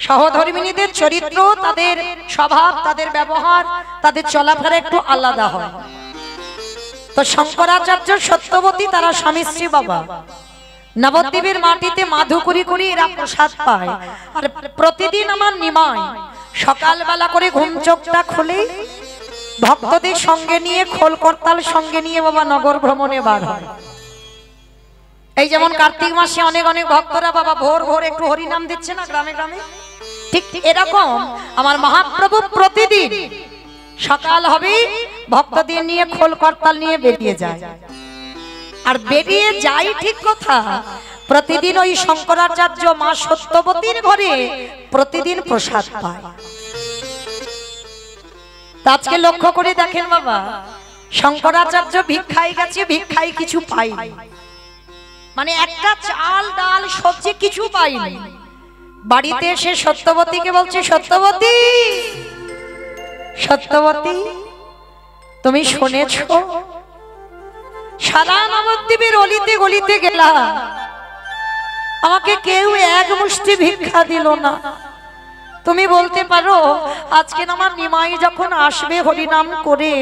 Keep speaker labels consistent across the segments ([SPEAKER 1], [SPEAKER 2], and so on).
[SPEAKER 1] সহধর্মিণীদের চরিত্র, তাদের স্বভাব, তাদের ব্যবহার, তাদের চলাফেরা একটু আলাদা হয়। তো শঙ্করাচার্য সত্যবতী তারা স্বামী স্ত্রী বাবা, নবদ্বীপের মাটিতে মাধু করি করি এরা প্রসাদ পায়। আর প্রতিদিন আমার নিমাই সকালবেলা করে ঘুম চোখটা খুলে ভক্তদের সঙ্গে নিয়ে, খোল করতাল সঙ্গে নিয়ে বাবা নগর ভ্রমণে বার হয়। এই যেমন কার্তিক মাসে অনেক অনেক ভক্তরা বাবা ভোর ভোর একটু হরিনাম দিচ্ছে না গ্রামে গ্রামে, ঠিক এরকম আমার মহাপ্রভু প্রতিদিন সকাল হবে ভক্তদের নিয়ে খোল করতাল নিয়ে বেরিয়ে যায়। আর বেরিয়ে যায় ঠিক কথা, প্রতিদিন ওই শঙ্করাচার্য মা সত্যবতীর ঘরে প্রতিদিন প্রসাদ পায়। আজকে লক্ষ্য করে দেখেন বাবা, শঙ্করাচার্য ভিক্ষায় গেছে, ভিক্ষায় কিছু পায়নি, মানে একটা চাল ডাল সবজি কিছু পায়নি। বাড়িতে এসে সত্যবতীকে বলছে, সত্যবতী সত্যবতী তুমি শুনেছো সারা নবদ্বীপের অলিতে গলিতে গেলা, আমাকে কেউ এক মুষ্টি ভিক্ষা দিল না। তুমি বলতে পারো আজকে আমার নিমাই যখন আসবে হরিনাম করে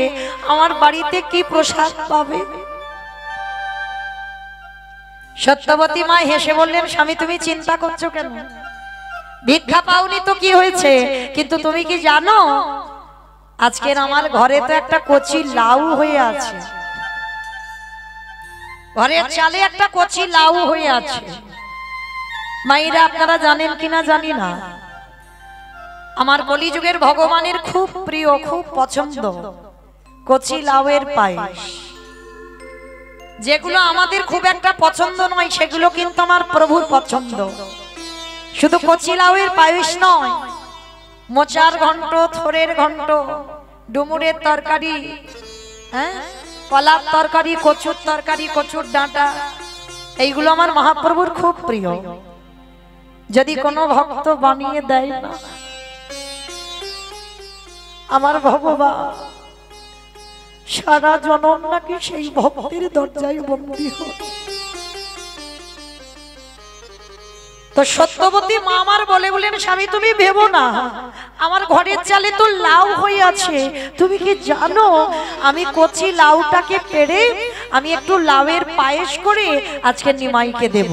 [SPEAKER 1] আমার বাড়িতে কি প্রসাদ পাবে? সত্যবতী মা হেসে বললেন, স্বামী তুমি চিন্তা করছো কেন? ভিক্ষা পাওনি তো কি হয়েছে, কিন্তু তুমি কি জানো আজকের আমার ঘরে তো একটা কচি লাউ হয়ে আছে, ঘরের চালে একটা কচি লাউ হয়ে আছে। মায়েরা আপনারা জানেন কিনা জানি না, আমার কলিযুগের ভগবানের খুব প্রিয়, খুব পছন্দ কচি লাউয়ের পায়েস। যেগুলো আমাদের খুব একটা পছন্দ নয় সেগুলো কিন্তু আমার প্রভুর পছন্দ। শুধু কচি লাউয়ের পায়েস নয়, মোচার ঘন্ট, থোরের ঘন্ট, ডুমুরের তরকারি, কলার তরকারি, কচুর তরকারি, কচুর ডাঁটা, এইগুলো আমার মহাপ্রভুর খুব প্রিয়। যদি কোনো ভক্ত বানিয়ে দেয় না, আমার ভগবান সারা জনম নাকি সেই ভক্তের দরজায় বন্দী হয়। তো সত্যবতী মা আমার বলেন, স্বামী তুমি ভেবো না, আমার ঘরের চালে তো লাউ হয়ে আছে, তুমি কি জানো আমি কচি লাউটাকে পেড়ে আমি একটু লাউয়ের পায়েস করে আজকে নিমাইকে দেব।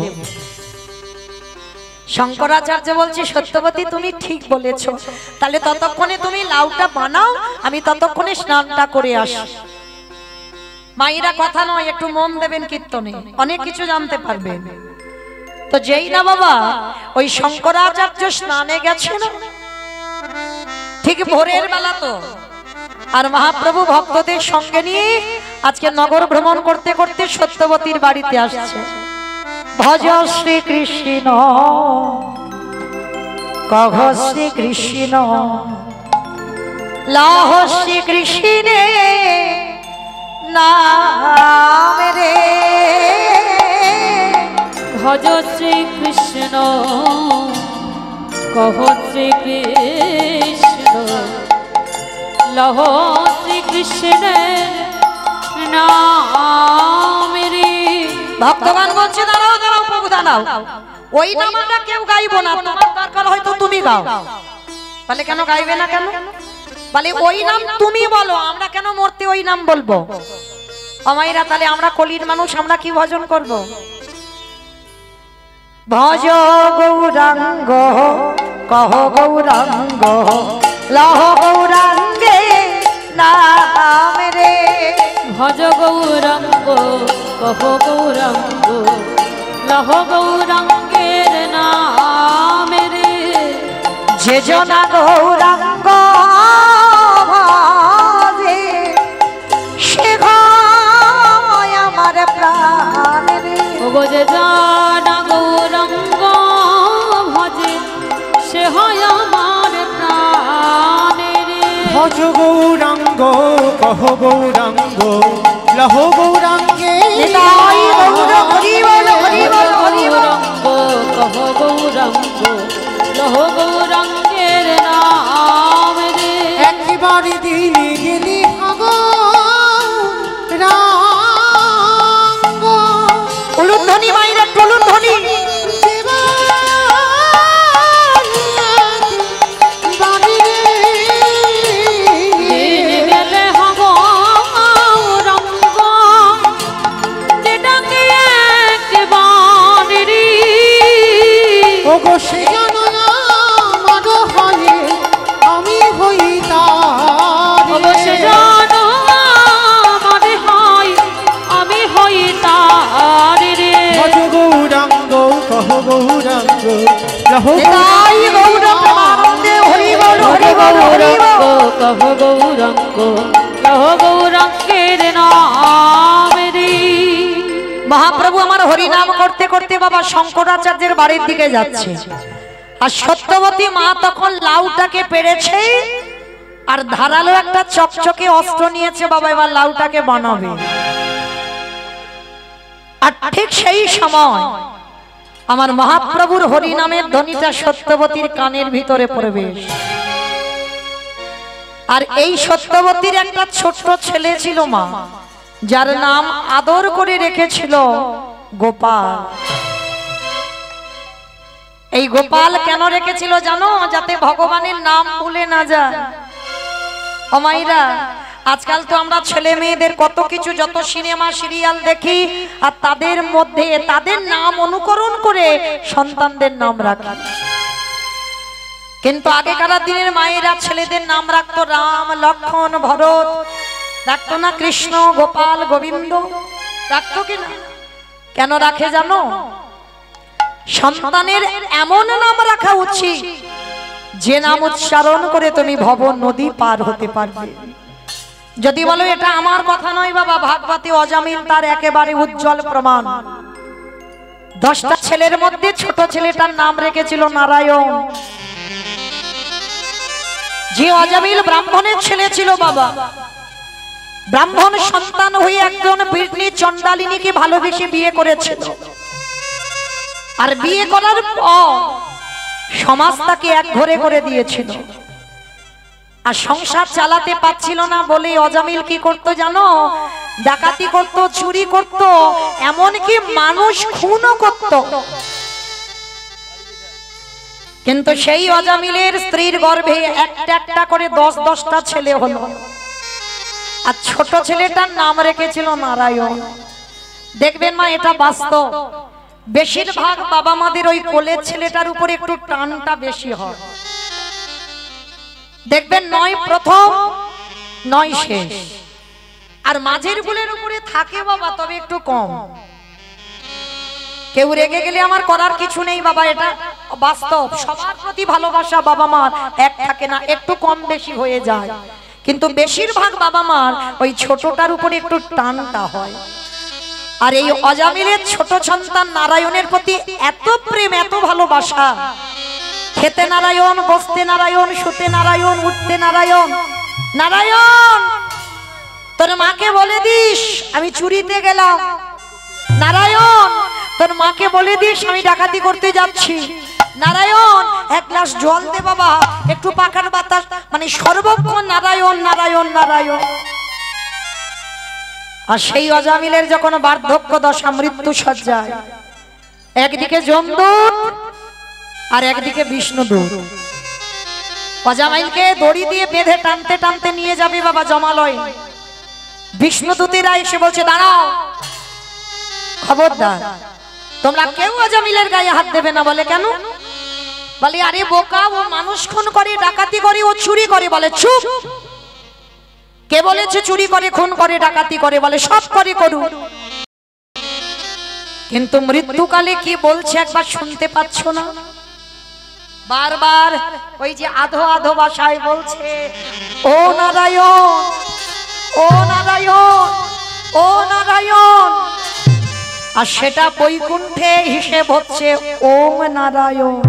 [SPEAKER 1] শঙ্করাচার্য বলছে, সত্যবতী তুমি ঠিক বলেছো, তাহলে ততক্ষণে তুমি লাউটা বানাও, আমি ততক্ষণে স্নানটা করে আসি। মায়েরা কথা নয়, একটু মন দেবেন কীর্তনে, অনেক কিছু জানতে পারবেন। তো যেই না বাবা ওই শঙ্করাচার্য স্নানে গেছে না, ঠিক ভোরের বেলা তো, আর মহাপ্রভু ভক্তদের সঙ্গে নিয়ে আজকে নগর ভ্রমণ করতে করতে সত্যবতীর বাড়িতে আসছে। ভজ শ্রী কৃষ্ণ কহ শ্রী কৃষ্ণ লাহ শ্রী কৃষ্ণে নাম রে।
[SPEAKER 2] ভজ শ্রী কৃষ্ণ কহ শ্রী কৃষ্ণ লহ শ্রী কৃষ্ণের নাম রে।
[SPEAKER 1] ভক্তগণ বলছে, দাঁড়াও দাঁড়াও প্রভু দাঁড়াও, ওই নামটা কেউ গাইবো না, তোমার দরকার হয়তো তুমি গাও। বলে কেন গাইবে না কেন? বলে ওই নাম তুমি বলো, আমরা কেন মূর্তি ওই নাম বলবো? আমাইরা তাহলে আমরা কলির মানুষ, আমরা কি ভজন করব? ভজ গৌরাঙ্গ কহ গৌরাঙ্গ লহ গৌরাঙ্গে নাম রে।
[SPEAKER 2] ভজ গৌরাঙ্গ কহ গৌরাঙ্গ লহ গৌরাঙ্গের নাম রে।
[SPEAKER 1] যে জনা গৌরাঙ্গ ভজে সে হয় আমার প্রাণ রে।
[SPEAKER 2] যে জানা গৌরাঙ্গ ভজে সে হয় আমার প্রাণ রে।
[SPEAKER 3] ভজ গৌরাঙ্গ কহ গৌরাঙ্গ লহ গৌরাঙ্গে
[SPEAKER 2] গৌরাঙ্গ কহ গৌরাঙ্গ লহ গৌরাঙ্গের নাম রে।
[SPEAKER 3] একবার দিনে গেলি
[SPEAKER 1] উলুধ্বনি মাইরা টুলুধ্বনি নিতাই গৌর প্রেমানন্দে হরি বল হরি বল হরি বল।
[SPEAKER 2] কহ গৌরাঙ্গ লহ গৌরাঙ্গের নাম রে।
[SPEAKER 1] মহাপ্রভু আমার হরি নাম করতে করতে বাবা শঙ্করাচার্যের বাড়ির দিকে যাচ্ছে, আর সত্যবতী মা তখন লাউটাকে পেরেছে আর ধারালো একটা চকচকে অস্ত্র নিয়েছে বাবা, এবার লাউটাকে বানাবে। আর ঠিক সেই সময় আমার মহাপ্রভুর হরি নামের ধ্বনিটা সত্যবতীর কানের ভিতরে প্রবেশ। আর এই সত্যবতীর একটা ছোট্ট ছেলে ছিল মা, যার নাম আদর করে রেখেছিল গোপাল। এই গোপাল কেন রেখেছিল জানো? যাতে ভগবানের নাম ভুলে না যায়। ও মাইরা, আজকাল তো আমরা ছেলে মেয়েদের কত কিছু, যত সিনেমা সিরিয়াল দেখি, আর তাদের মধ্যে তাদের নাম অনুকরণ করে সন্তানদের নাম রাখি। কিন্তু আগেকার দিনের মায়েরা ছেলেদের নাম রাখতো রাম, লক্ষ্মণ, ভরত, রাখতো না কৃষ্ণ, গোপাল, গোবিন্দ, রাখতো কিনা? কেন রাখে জানো? সন্তানের এমন নাম রাখা উচিত যে নাম উচ্চারণ করে তুমি ভব নদী পার হতে পারবে। যদি বলো এটা আমার কথা নয় বাবা, ভাগবতে অজামিল তার একেবারে উজ্জ্বল প্রমাণ। 10টা ছেলের মধ্যে ছোট ছেলেটার নাম রেখেছিল নারায়ণ। যে অজামিল ব্রাহ্মণের ছেলে ছিল বাবা, ব্রাহ্মণ সন্তান হয়ে একজন বীরনী চণ্ডালিনীকে ভালোবেসে বিয়ে করেছিল। আর বিয়ে করার পর সমাজ তাকে এক ঘরে করে দিয়েছিল, আর সংসার চালাতে পারছিল না বলে অজামিল কি করতো জানো? ডাকাতি করত, চুরি করত, এমনকি মানুষ খুনও করত। কিন্তু সেই অজামিলের স্ত্রীর গর্ভে একটা একটা করে 10-10টা ছেলে হলো, আর ছোট ছেলেটার নাম রেখেছিল নারায়ণ। দেখবেন মা, এটা বাস্তব। বেশিরভাগ বাবা মাদের ওই কোলের ছেলেটার উপরে একটু টানটা বেশি হয়। দেখবেন নয় প্রথম নয় শেষ, আর মাঝের কোলের উপরে থাকে বাবা, তবে একটু কম। কেউ রেগে গেলে আমার করার কিছু নেই বাবা, এটা বাস্তব। সবার প্রতি ভালোবাসা বাবা মার এক থাকে না, একটু কম বেশি হয়ে যায়। কিন্তু বেশিরভাগ বাবা মার ওই ছোটটার উপরে একটু টানটা হয়। আর এই অজামিলের ছোট সন্তান নারায়ণের প্রতি এত প্রেম, এত ভালোবাসা। খেতে নারায়ণ, বসতে নারায়ণ, শুতে নারায়ণ, উঠতে নারায়ণ। নারায়ণ, তোর মাকে বলে দিস আমি চুরিতে গেলাম। নারায়ণ, তোর মাকে বলে দিস আমি ডাকাতি করতে যাচ্ছি। নারায়ণ, এক গ্লাস জল দে বাবা, একটু পাখার বাতাস, মানে সর্বক্ষণ নারায়ণ নারায়ণ নারায়ণ। আর সেই অজামিলের যখন বার্ধক্য দশা, মৃত্যু সজ্জায়, একদিকে যমদূত আর একদিকে বিষ্ণুদূত অজামিলকে দড়ি দিয়ে বেঁধে টানতে টানতে নিয়ে যাবে বাবা জমালয়। বিষ্ণুদূতেরা এসে বলছে দাঁড়াও, খবরদার তোমরা কেউ অজামিলের গায়ে হাত দেবে না। বলে কেন? বলে আরে বোকা, ও মানুষ খুন করে, ডাকাতি করে, ও চুরি করে। বলে চুপ, কে বলেছে চুরি করে, খুন করে, ডাকাতি করে? বলে সব করে, করুক। কিন্তু মৃত্যুকালে কি বলছে একবার শুনতে পাচ্ছ না? বারবার ওই যে আধো আধো ভাষায় বলছে ও নারায়ণ, ও নারায়ণ, ও নারায়ণ। আর সেটা বৈকুণ্ঠে হিসেব হচ্ছে ওম নারায়ণ।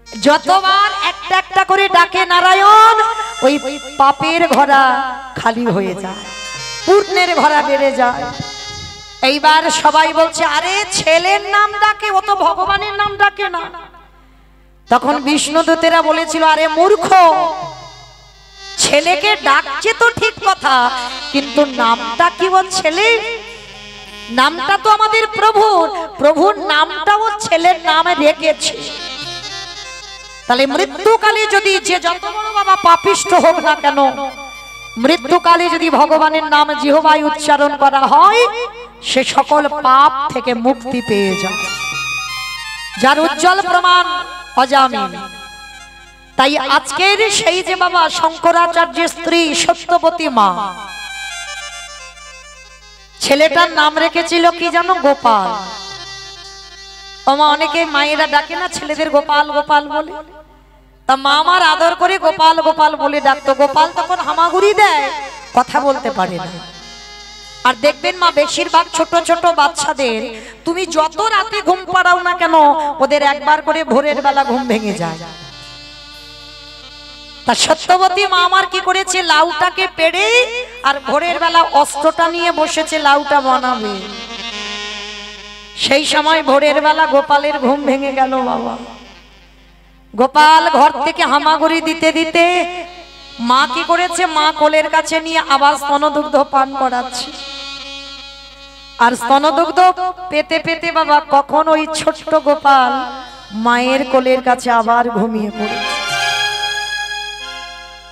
[SPEAKER 1] যতবার একটা একটা করে ডাকে নারায়ণ, ওই পাপের ঘোড়া খালি হয়ে যায়, পুণ্যের ঘোড়া বেড়ে যায়। এইবার সবাই বলছে আরে ছেলের নাম ডাকে, ও তো ভগবানের নাম ডাকে না। তখন বিষ্ণুদূতেরা বলেছিল আরে মূর্খ, ছেলেকে ডাকছে তো ঠিক কথা, কিন্তু নামটা কি ওর ছেলে? নামটা তো আমাদের প্রভুর, প্রভুর নামটা ও ছেলের নামে রেখেছে। তাহলে মৃত্যুকালে যদি যে যত বড় বাবা পাপিষ্ঠ হোক না কেন, মৃত্যুকালে যদি ভগবানের নাম জিহ্বায় উচ্চারণ করা হয়, সে সকল পাপ থেকে মুক্তি পেয়ে যায়, যার উজ্জ্বল প্রমাণ অজামিল। তাই আজকের সেই যে বাবা শঙ্করাচার্যের স্ত্রী সত্যবতী মা, ছেলেটার নাম রেখেছিল কি জানো? গোপাল। ও মা, অনেকে মায়েরা ডাকে না ছেলেদের গোপাল গোপাল বলে, তা মা আমার আদর করে গোপাল গোপাল বলে ডাকতো। গোপাল তখন হামাগুড়ি দেয়, কথা বলতে পারে না। আর দেখবেন মা, বেশিরভাগ ছোট ছোট বাচ্চাদের তুমি যত রাতে ঘুম পাড়াও না কেন, ওদের একবার করে ভোরের বেলা ঘুম ভেঙে যায়। তা সত্যবতী মা আমার কি করেছে, লাউটাকে পেড়ে আর ভোরের বেলা অস্ত্রটা নিয়ে বসেছে লাউটা বানাবে। সেই সময় ভোরের বেলা গোপালের ঘুম ভেঙে গেল বাবা। গোপাল ঘর থেকে হামাগুড়ি দিতে দিতে মা কি করেছে, মা কোলের কাছে নিয়ে আবার স্তনদুগ্ধ পান করাচ্ছে। আর স্তনদুগ্ধ পেতে পেতে বাবা কখন ওই ছোট্ট গোপাল মায়ের কোলের কাছে আবার ঘুমিয়ে পড়েছে।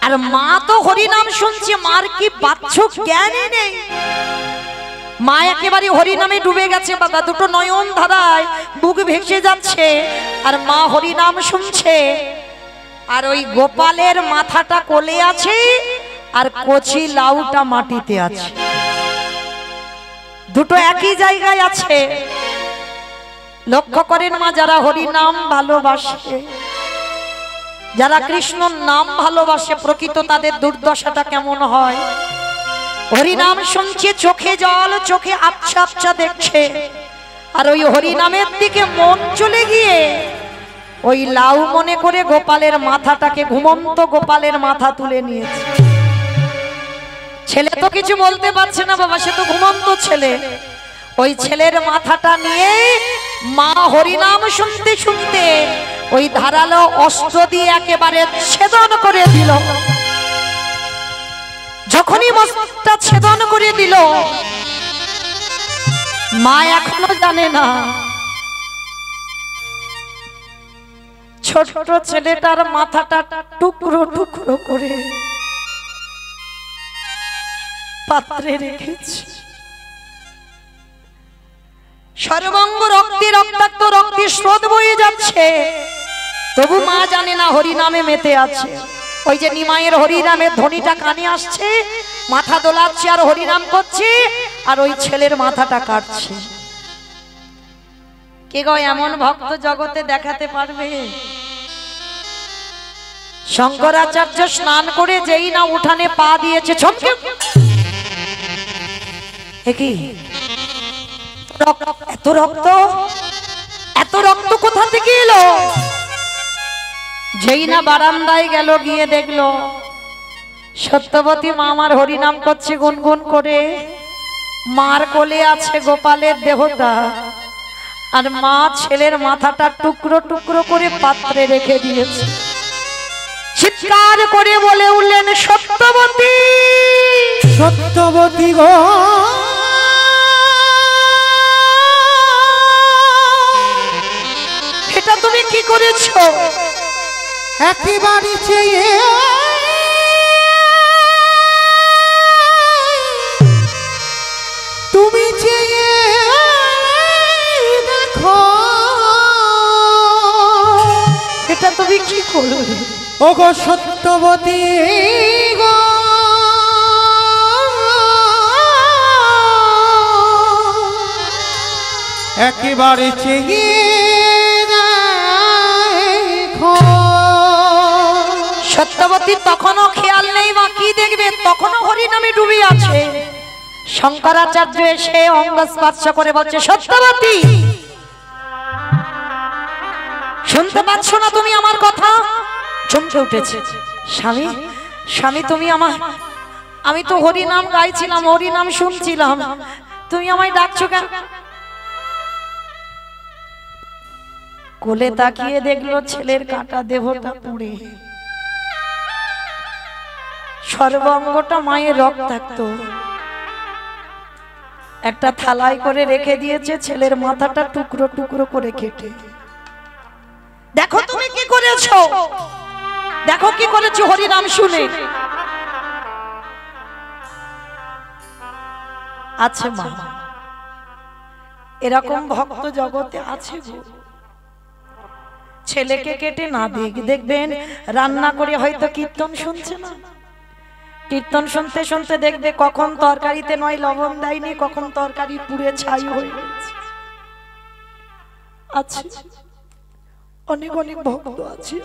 [SPEAKER 1] আর মা তো হরিনাম শুনছে, মার কি বাচ্চক জ্ঞানই নেই। মা একেবারে হরিনামে ডুবে গেছে বাবা, দুটো নয়ন ধারায় বুক ভেসে যাচ্ছে আর মা হরিনাম শুনছে। আর ওই গোপালের মাথাটা কোলে আছে আর কচি লাউটা মাটিতে আছে, দুটো একই জায়গায় আছে। লক্ষ্য করেন মা, যারা হরিনাম ভালোবাসে, যারা কৃষ্ণর নাম ভালোবাসে, প্রকৃত তাদের দুর্দশাটা কেমন হয়। হরিনাম শুনছে, চোখে জল, চোখে আবছা আবছা দেখছে। আর ওই হরিনামের দিকে মন চলে গিয়ে ওই লাউ মনে করে গোপালের মাথাটাকে, ঘুমন্ত গোপালের মাথা তুলে নিয়েছে। ছেলে তো কিছু বলতে পারছে না বাবা, সে তো ঘুমন্ত ছেলে। ওই ছেলের মাথাটা নিয়ে মা হরিনাম শুনতে শুনতে ওই ধারালো অস্ত্র দিয়ে একেবারে ছেদন করে দিল। যখনই মস্তকটা ছেদন করে দিল, মা এখনো জানে না ছোট ছেলেটার মাথাটা টুকরো টুকরো করে পাত্রে রেখেছে। সর্বাঙ্গ রক্তে রক্তাক্ত, রক্তে স্রোত বয়ে যাচ্ছে, তবু মা জানে না হরিনামে মেতে আছে। ওই যে নিমাইয়ের হরিনামের ধ্বনিটা কানে আসছে, মাথা দোলাচ্ছে আর হরিনাম করছে, আর ওই ছেলের মাথাটা কাটছে। কে গো এমন ভক্ত জগতে দেখাতে পারবে? শঙ্করাচার্য স্নান করে যেই না উঠানে পা দিয়েছে, চমকে কি এত রক্ত, এত রক্ত কোথা থেকে এলো? যেই না বারান্দায় গেল, গিয়ে দেখলো সত্যবতী মা আমার হরিনাম করছে গুনগুন করে। মার কোলে আছে গোপালের দেহটা, আর মা ছেলের মাথাটা টুকরো টুকরো করে পাত্রে রেখে দিয়েছে। চিৎকার করে বলে উঠলেন, সত্যবতী,
[SPEAKER 3] সত্যবতী গো,
[SPEAKER 1] এটা তুমি কি করেছো?
[SPEAKER 3] একেবারে চেয়ে তুমি চেয়ে দেখো,
[SPEAKER 1] এটা তুমি কি করলে?
[SPEAKER 3] ও গো সত্যবতী গো, একেবারে চেয়ে দেখো।
[SPEAKER 1] সত্যবতী তখনও খেয়াল নেই মা কি দেখবে, তখনও হরিনামে ডুবে আছে। শঙ্করাচার্য এসে অঙ্গ স্পর্শ করে বলছে, সত্যবতী, শুনতে পাচ্ছ না তুমি আমার কথা? চমকে উঠেছে। স্বামী, স্বামী তুমি আমার, আমি তো হরিনাম গাইছিলাম, হরিনাম শুনছিলাম, তুমি আমায় ডাকছো কেন? কোলে তাকিয়ে দেখলো ছেলের কাটা দেহটা পুড়ে, সর্বাঙ্গটা মায়ের রক্তাক্ত। একটা থালায় করে রেখে দিয়েছে, ছেলের মাথাটা টুকরো টুকরো করে কেটে। দেখো তুমি কি করেছো, দেখো কি করেছো হরিনাম শুনে। আছে মা, এরকম ভক্ত জগতে আছে গো। ছেলেকে কেটে না দেখবেন রান্না করে হয়তো কীর্তন শুনছে না, কীর্তন শুনতে শুনতে দেখবে কখন তরকারিতে নয় লবণ দেয়নি, কখন তরকারি পুড়ে ছাই হয়ে গেছে। আছে, অনেক অনেক ভক্ত আছে।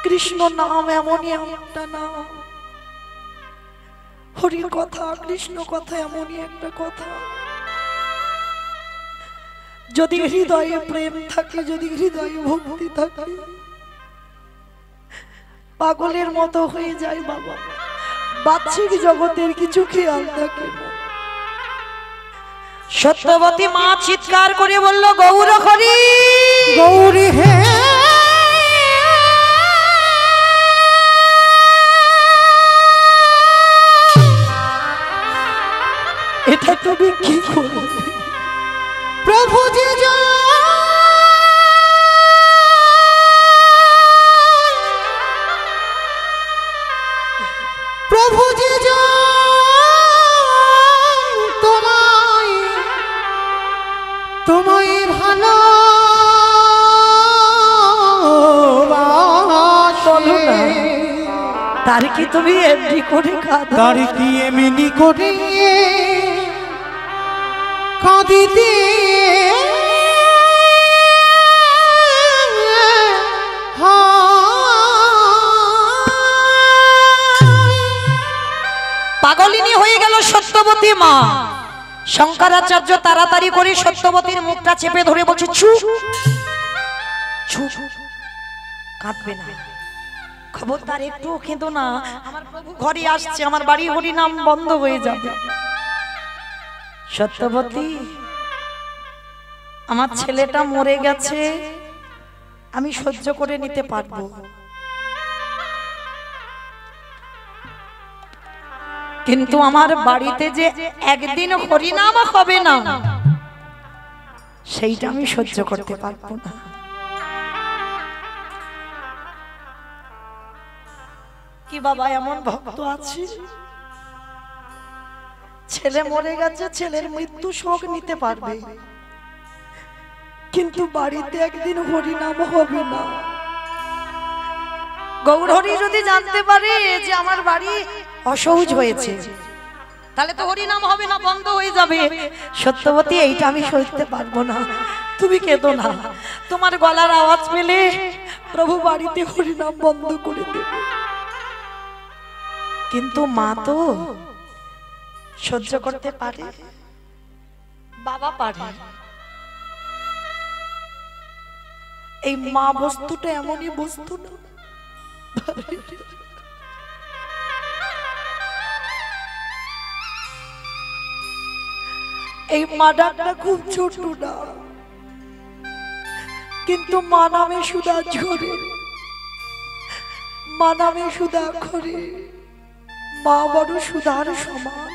[SPEAKER 1] কৃষ্ণ নাম এমনই একটা নাম, হরির কথা, কৃষ্ণ কথা এমনই একটা কথা। যদি হৃদয়ে প্রেম থাকে, যদি হৃদয়ে ভক্তি থাকে, পাগলের মতো হয়ে যায় বাবা, বাহ্যিক জগতের কিছু খেয়াল থাকে না। সত্যবতী মা চিৎকার করে বলল, গৌর হরি,
[SPEAKER 3] গৌরী হে,
[SPEAKER 1] এটা তুমি কি করো?
[SPEAKER 3] প্রভু যে প্রভু যে তোমায় তোমায় ভালো
[SPEAKER 1] তার কি তুমি এমনি করে কাঁদো?
[SPEAKER 3] তার কি এমনি করে কাঁদিতে
[SPEAKER 1] পাগলিনী হয়ে গেল সত্যবতী মা। শঙ্করাচার্য তাড়াতাড়ি করে সত্যবতীর মুখটা চেপে ধরে বলছে, চুপ চুপ, কাঁদবে না, খবরদার একটু কেঁদো না, আমার প্রভু ঘরে আসছে, আমার বাড়ি হরি নাম বন্ধ হয়ে যাবে। সত্যবতী, আমার ছেলেটা মরে গেছে, আমি সহ্য করে নিতে পারবো, কিন্তু আমার বাড়িতে যে একদিন হরিনাম হবে না, সেইটা আমি সহ্য করতে পারবো না। কি বাবা, এমন ভক্ত আছে, ছেলে মরে গেছে, ছেলের মৃত্যু শোক নিতে পারবে, কিন্তু বাড়িতে একদিন হরিনাম হবে না। গৌরহরি যদি জানতে পারে যে আমার বাড়ি অসহজ হয়েছে, তাহলে তো হরিনাম হবে না, বন্ধ হয়ে যাবে। সত্যবতী, এইটা আমি সইতে পারবো না, তুমি কেঁদো না, তোমার গলার আওয়াজ পেলে প্রভু বাড়িতে হরিনাম বন্ধ করে দেবে। কিন্তু মা তো সহ্য করতে পারে, বাবা পারে। এই মা বস্তুটা এমনই বস্তু না, এই মা ডাকটা খুব ছোট না, কিন্তু মা নামে সুধা ঝরে, মা নামে সুধা খরে, মা বড় সুধার সমান,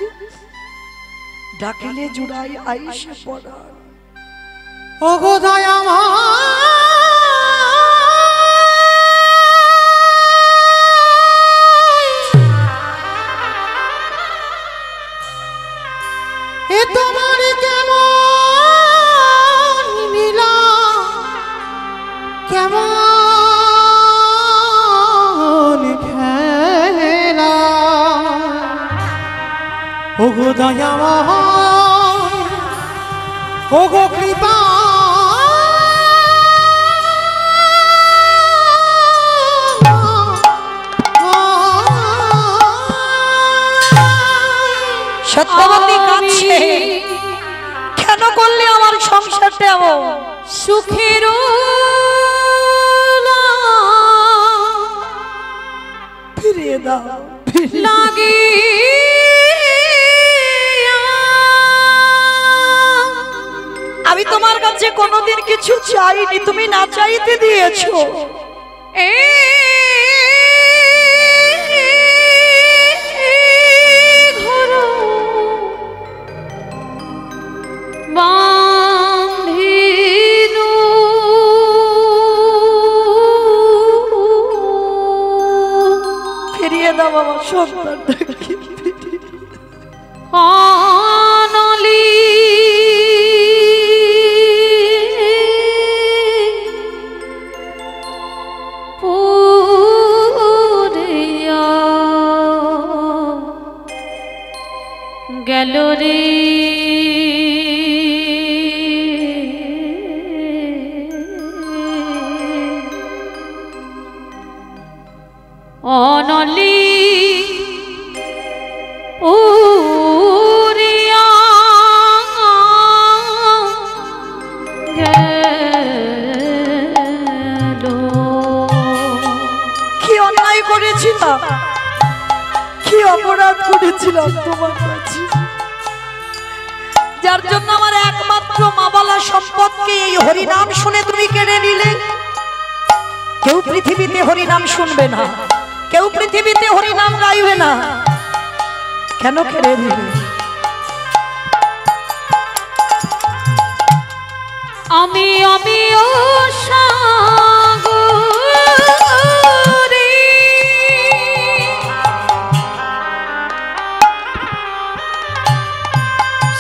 [SPEAKER 1] ডাকিলে জুড়াই আইসে পড়ার।
[SPEAKER 3] ওগো দয়ামা, এ তোমার কেমন মিলা, কেমন খেলা, ওগো দয়ামা, ওগো কৃপা,
[SPEAKER 1] সত্যবতী কাঁদছে, কেন করলে আমার সংসারটা এমন?
[SPEAKER 2] সুখের
[SPEAKER 1] ফিরিয়ে দাও,
[SPEAKER 2] লাগে
[SPEAKER 1] আমি তোমার কাছে কোনোদিন কিছু চাইনি, তুমি না চাইতে দিয়েছো। ফিরিয়ে দাও আমার সন্তানটাকে,
[SPEAKER 2] অনলি পুরিয়া গেল রে
[SPEAKER 1] অপরাধ করেছিলাম তোমার কাছে, যার জন্য আমার একমাত্র মা বলা সম্পদকে এই হরিনাম শুনে তুমি কেড়ে নিলে। কেউ পৃথিবীতে হরিনাম শুনবে না, কেউ পৃথিবীতে হরিনাম গাইবে না, কেন কেড়ে নিলে?
[SPEAKER 2] আমি ও সাগরে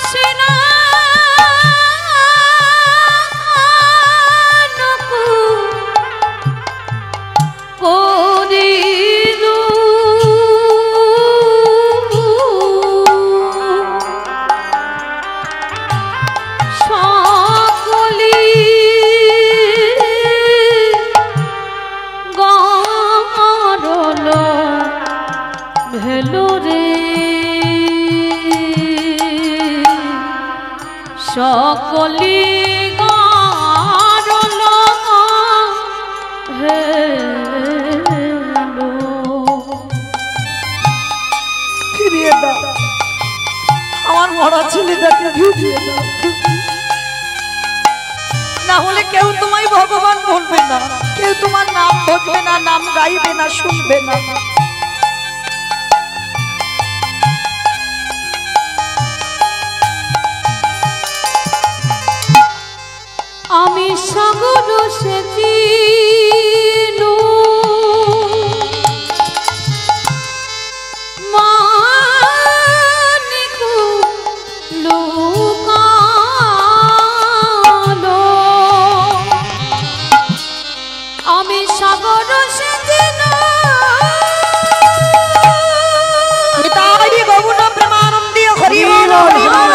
[SPEAKER 2] সেনা করিলু সকলি গারল হেলো।
[SPEAKER 1] ফিরিয়ে দাও আমার মরা ছেলেটাকে, ফিরিয়ে দাও, না হলে কেউ তোমায় ভগবান বলবে না, কেউ তোমার নাম বলবে না, নাম গাইবে না, শুনবে না।
[SPEAKER 2] আমি সাগর সেচিলু মানিকু লুকালো, আমি সাগর সেচিলু
[SPEAKER 1] তাই গৌণ প্রেমানন্দে হরি বল হরি বল।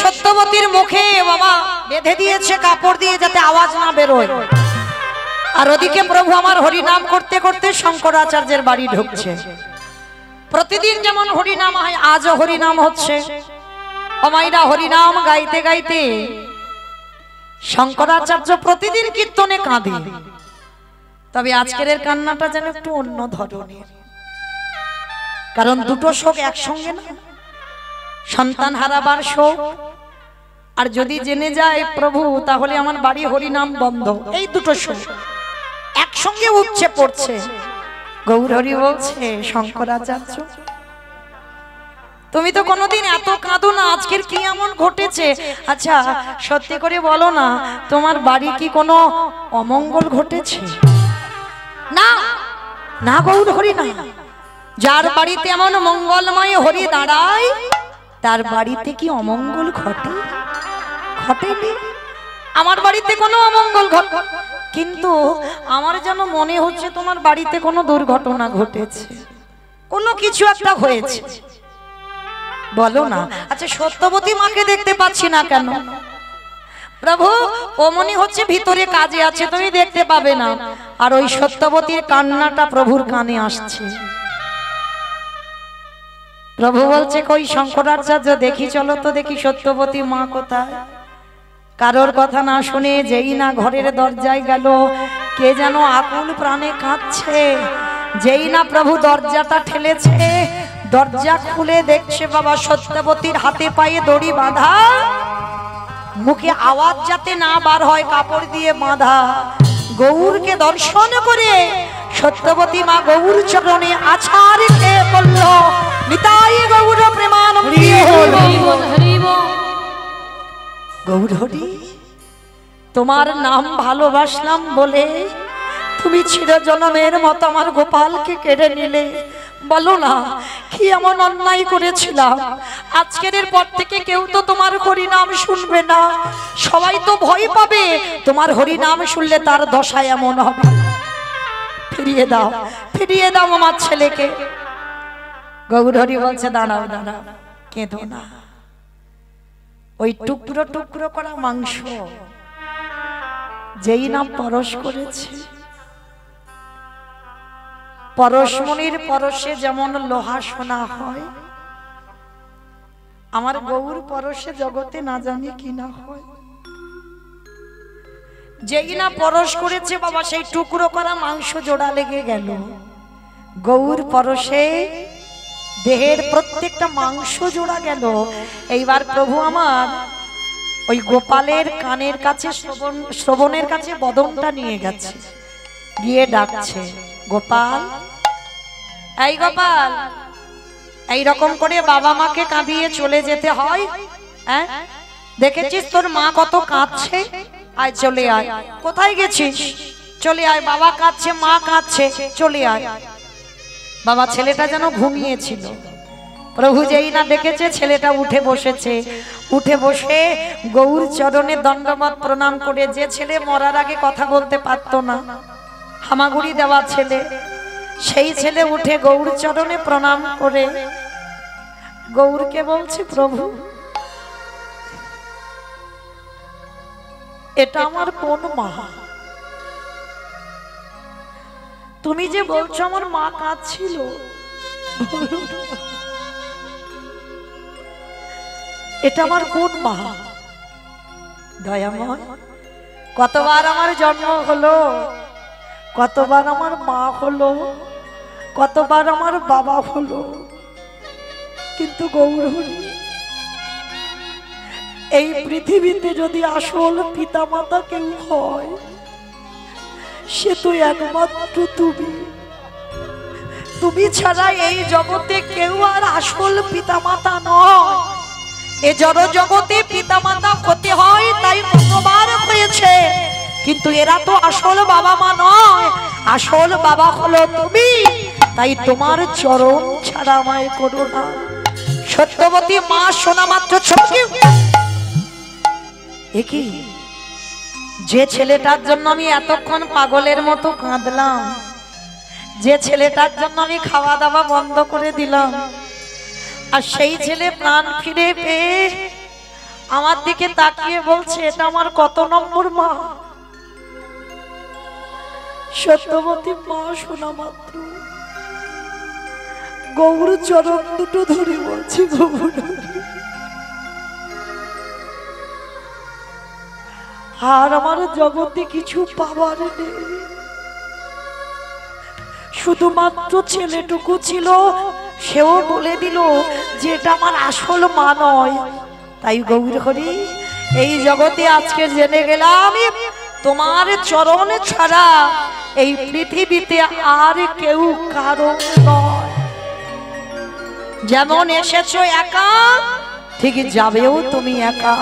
[SPEAKER 1] সত্যবতীর মুখে বাবা বেঁধে দিয়েছে কাপড় দিয়ে যাতে আওয়াজ না বেরোয়, আর ওদিকে প্রভু আমার হরিনাম করতে করতে শঙ্করাচার্যের বাড়ি ঢুকছে। প্রতিদিন যেমন হরিনাম হয় আজও হরিনাম হচ্ছে। অমাইরা হরিনাম গাইতে গাইতে শঙ্করাচার্য প্রতিদিন কীর্তনে কাঁদে, তবে আজকের এর কান্নাটা যেন একটু অন্য ধরনের, কারণ দুটো শোক একসঙ্গে না, সন্তান হারাবার শোক, আর যদি জেনে যায় প্রভু তাহলে আমার বাড়ি হরিনাম বন্ধ, এই দুটো শোক একসঙ্গে উঠছে পড়ছে। গৌর হরি বলছে, শঙ্করাচার্য তুমি তো কোনোদিন এত কাঁদো না, আজকের কি এমন ঘটেছে? আচ্ছা সত্যি করে বলো না, তোমার বাড়ি কি কোনো অমঙ্গল ঘটেছে? না না গৌর হরি না, যার বাড়িতে এমন মঙ্গলময় হরি দাঁড়ায় তার বাড়িতে কি অমঙ্গল ঘটে? ঘটেনি। আমার বাড়িতে কোনো অমঙ্গল ঘটে, কিন্তু আমার যেন মনে হচ্ছে তোমার বাড়িতে কোনো দুর্ঘটনা ঘটেছে, কোনো কিছু একটা হয়েছে। বলো না। আচ্ছা সত্যবতী মাকে দেখতে পাচ্ছি না কেন? প্রভু ও মনে হচ্ছে ভিতরে কাজে আছে, তুমি দেখতে পাবে না। আর ওই সত্যবতীর কান্নাটা প্রভুর কানে আসছে। প্রভু বলছে, কই শঙ্করাচার্য, দেখি চলো তো দেখি সত্যবতী মা কোথায়। কারোর কথা না শুনে যেই না ঘরের দরজায় গেল, কে যেন আকুল প্রাণে কাঁদছে। যেই না প্রভু দরজাটা ঠেলেছে, দরজা খুলে দেখছে বাবা সত্যবতীর হাতে পায়ে দড়ি বাঁধা, মুখে আওয়াজ যাতে না বার হয় কাপড় দিয়ে বাঁধা গৌরকে দর্শন করে সত্যবতী মা গৌর চরণে আছাড় খেয়ে পড়ল। নিতাই গৌর প্রেমানন্দে
[SPEAKER 2] হরি বল হরি বল।
[SPEAKER 1] গৌর হরি, তোমার নাম ভালোবাসলাম বলে তুমি চিরজনমের মতো আমার গোপালকে কেড়ে নিলে। বলো না কি এমন অন্যায় করেছিলাম? আজকের পর থেকে কেউ তো তোমার হরিনাম শুনবে না, সবাই তো ভয় পাবে। তোমার হরিনাম শুনলে তার দশা এমন হবে। ফিরিয়ে দাও, ফিরিয়ে দাও আমার ছেলেকে। গৌর হরি বলছে দাঁড়াও দাঁড়াও, কেঁদো না। ওই টুকরো টুকরো করা মাংস যেই না পরশ করেছে, পরশমণির পরশে যেমন লোহা সোনা হয়, আমার গৌর পরশে জগতে না জানি কি না হয়। যেই না পরশ করেছে বাবা, সেই টুকরো করা মাংস জোড়া লেগে গেল। গৌর পরশে দেহের প্রত্যেকটা মাংস জোড়া গেল। এইবার প্রভু আমার ওই গোপালের কানের কাছে শ্রবণের কাছে বদনটা নিয়ে গেছে, গিয়ে ডাকছে, গোপাল, এই গোপাল। এই রকম করে বাবা মাকে কাঁদিয়ে চলে যেতে হয়। হ্যাঁ, দেখেছিস তোর মা কত কাঁদছে, আয় চলে আয়। কোথায় গেছিস? চলে আয়, বাবা কাঁদছে, মা কাঁদছে, চলে আয়। বাবা ছেলেটা যেন ঘুমিয়েছিল, প্রভু যেই না ডেকেছে ছেলেটা উঠে বসেছে। উঠে বসে গৌর চরণে দণ্ডবত প্রণাম করে, যে ছেলে মরার আগে কথা বলতে পারতো না, হামাগুড়ি দেওয়া ছেলে, সেই ছেলে উঠে গৌর চরণে প্রণাম করে গৌরকে বলছে, প্রভু এটা আমার কোন মা? তুমি যে বলছো আমার মা কাঁদছিল, এটা আমার কোন মা? দয়াময়, কতবার আমার জন্ম হলো, কতবার আমার মা হলো, কতবার আমার বাবা হলো, কিন্তু গৌর হরি, এই পৃথিবীতে যদি আসল পিতা মাতা কেউ হয়, সে তো একমাত্র তুমি। তুমি ছাড়া এই জগতে কেউ আর আসল পিতা মাতা নয়। এ জড় জগতে পিতা মাতা হতে হয়, তাই কতবার হয়েছে, কিন্তু এরা তো আসল বাবা মা নয়। আসল বাবা হলো তুমি, তাই তোমার চরণ ছাড়া আমায় করো না। সত্যবতী মা শোনা মাত্র চমকে, একই যে ছেলেটার জন্য আমি এতক্ষণ পাগলের মতো কাঁদলাম, যে ছেলেটার জন্য আমি খাওয়া দাওয়া বন্ধ করে দিলাম, আর সেই ছেলে প্রাণ ফিরে পেয়ে আমার দিকে তাকিয়ে বলছে, এটা আমার কত নম্বর মা? সত্যবতী মা শোনা মাত্র গৌর চরণ দুটো ধরে বলছি, গৌর আর আমার জগতে কিছু পাবার নেই, শুধুমাত্র ছেলেটুকু ছিল, সেও বলে দিল যে এটা আমার আসল মা নয়। তাই গৌর হরি, এই জগতে আজকে জেনে গেলাম তোমার চরণ ছাড়া এই পৃথিবীতে আর কেউ কারো নয়। যেমন এসেছো একা, ঠিক যাবেও তুমি একা।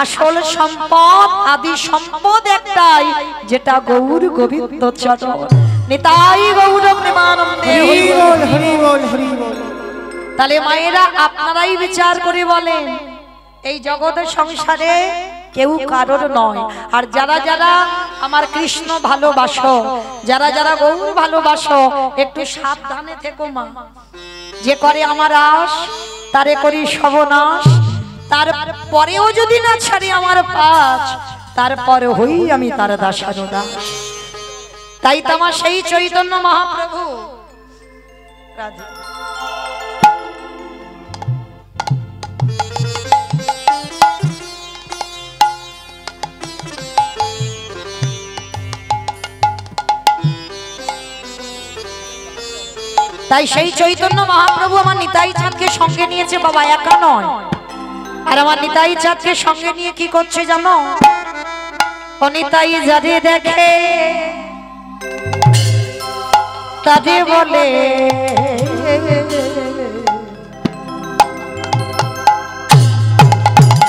[SPEAKER 1] আসল সম্পদ, আদি সম্পদ একটাই, যেটা গৌর গোবিন্দ চরণ। নিতাই গৌর প্রেমানন্দে হরি বল হরি বল হরি বল। তাহলে মায়েরা আপনারাই বিচার করে বলেন, এই জগতের সংসারে কেউ কারোর নয়। আর যারা যারা আমার কৃষ্ণ ভালোবাসো, যারা যারা গৌর ভালোবাসো, একটু সাবধানে থেকো মা। যে করে আমার আশ, তারে করি সর্বনাশ। তারপরেও যদি না ছাড়ি আমার পাশ, তারপরে হই আমি তার দাসার দাস। তাই তো আমার সেই চৈতন্য মহাপ্রভু রাধে তাই সেই চৈতন্য মহাপ্রভু আমার নিতাই চাঁদকে সঙ্গে নিয়েছে বাবা, একা নয়। আর আমার নিতাই চাঁদকে সঙ্গে নিয়ে কি করছে জানো? ও নিতাই যারে দেখে তারে বলে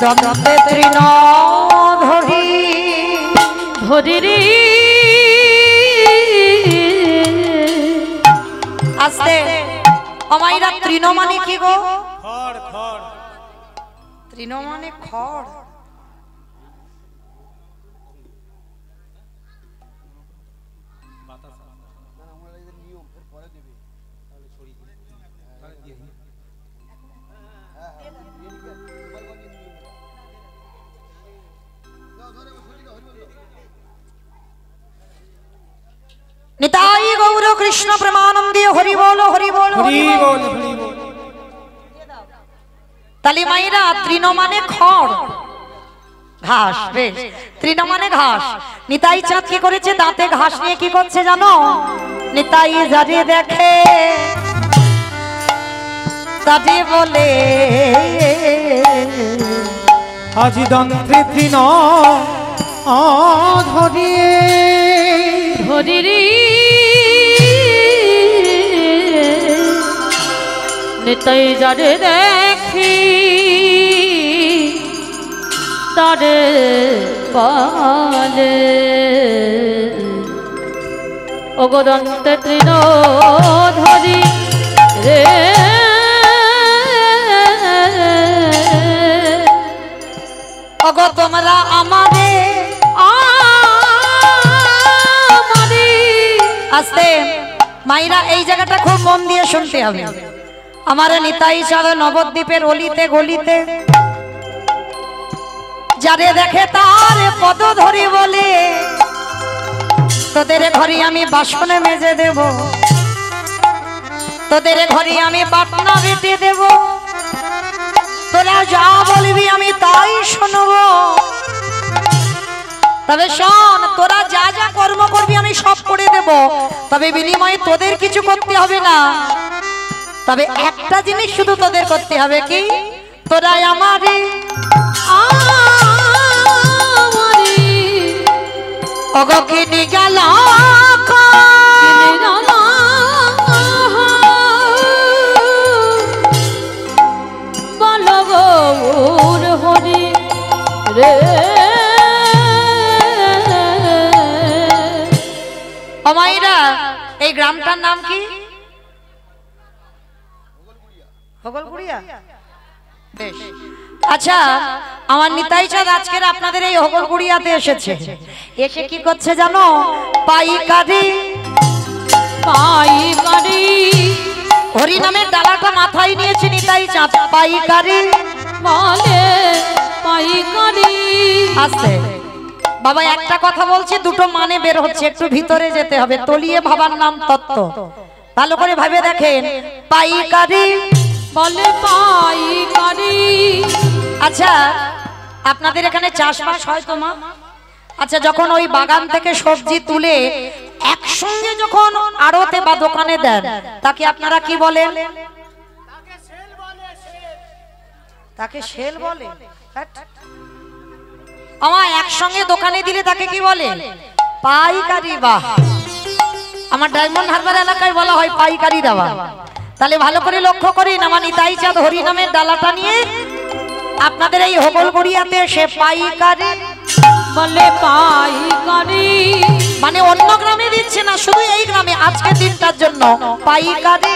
[SPEAKER 1] দন্তে তৃণ ধরি
[SPEAKER 2] ধরি রে
[SPEAKER 1] আস্তে। অমাইরা তৃণ মানে কি গো?
[SPEAKER 3] খড় খড়
[SPEAKER 1] তৃণ মানে খড়। নিতাই গৌর কৃষ্ণ প্রেমানন্দে হরি বল হরি বল
[SPEAKER 3] হরি বল হরি বল।
[SPEAKER 1] তালি মাইরা তৃণ মানে খড় ঘাস। বেশ, তৃণ মানে ঘাস। নিতাই চাঁদ কি করেছে? দাঁতে ঘাস নিয়ে কি করছে জানো? নিতাই যারে দেখে তারে বলে
[SPEAKER 3] আজি দন্তে তৃণ ধরিয়ে
[SPEAKER 2] ধরি রে নিতাই যারে দেখি তারে বলে ওগো দন্তে তৃণ ধরি রে
[SPEAKER 1] ওগো তোমরা আমারে আস্তে। মাইরা এই জায়গাটা খুব মন দিয়ে শুনতে হবে। আমার নিতাই চাঁদ নবদ্বীপের অলিতে গলিতে যারে দেখে তার পদ ধরি বলে তোদের ঘরে আমি বাসনে মেজে দেব, তোদের ঘরে আমি বাটনা বেটে দেব, তোরা যা বলবি আমি তাই শুনবো। তবে শোন, তোরা যা যা কর্ম করবি আমি সব করে দেব, তবে বিনিময়ে তোদের কিছু করতে হবে না। তবে একটা জিনিস শুধু তোদের করতে হবে, কি? তোরা আমারে ওগো কিনে গেল
[SPEAKER 2] বলো গৌর হরি রে
[SPEAKER 1] অমাইরা। এই গ্রামটার নাম কি? হগলপুরিয়া। বেশ, আচ্ছা, আমার নিতাই চাঁদ আজকের আপনাদের এই হগলপুরিয়াতে এসেছে। এসে কি করছে জানো? পাইকারি
[SPEAKER 2] পাইকারি
[SPEAKER 1] হরি নামের ডালাটা মাথায় নিয়েছে নিতাই চাঁদ। পাইকারি
[SPEAKER 2] বলে পাইকারি
[SPEAKER 1] আছে। বাবা একটা কথা বলছি, দুটো মানে বের হচ্ছে, একটু ভিতরে যেতে হবে। তলিয়ে ভাবার নাম তত্ত্ব, ভালো করে ভাবে দেখেন। পাইকারি
[SPEAKER 2] বলে পাইকারি।
[SPEAKER 1] আচ্ছা, আপনাদের এখানে চাষবাস হয় তো মা? আচ্ছা, যখন ওই বাগান থেকে সবজি তুলে একসঙ্গে যখন আড়তে বা দোকানে দেন, তাকে আপনারা কি বলেন? তাকে সেল বলে। আমার একসঙ্গে দোকানে দিলে তাকে কি বলে? পাইকারি। বাহ, আমার ডায়মন্ড হারবার এলাকায় বলা হয় পাইকারি দেওয়া। তাহলে ভালো করে লক্ষ্য করেন, আমার নিতাই চাঁদ হরি নামের ডালাটা নিয়ে আপনাদের এই হগলগড়িয়াতে সে পাইকারি
[SPEAKER 2] বলে পাইকারি,
[SPEAKER 1] মানে অন্য গ্রামে দিচ্ছে না, শুধু এই গ্রামে আজকে দিনটার জন্য পাইকারি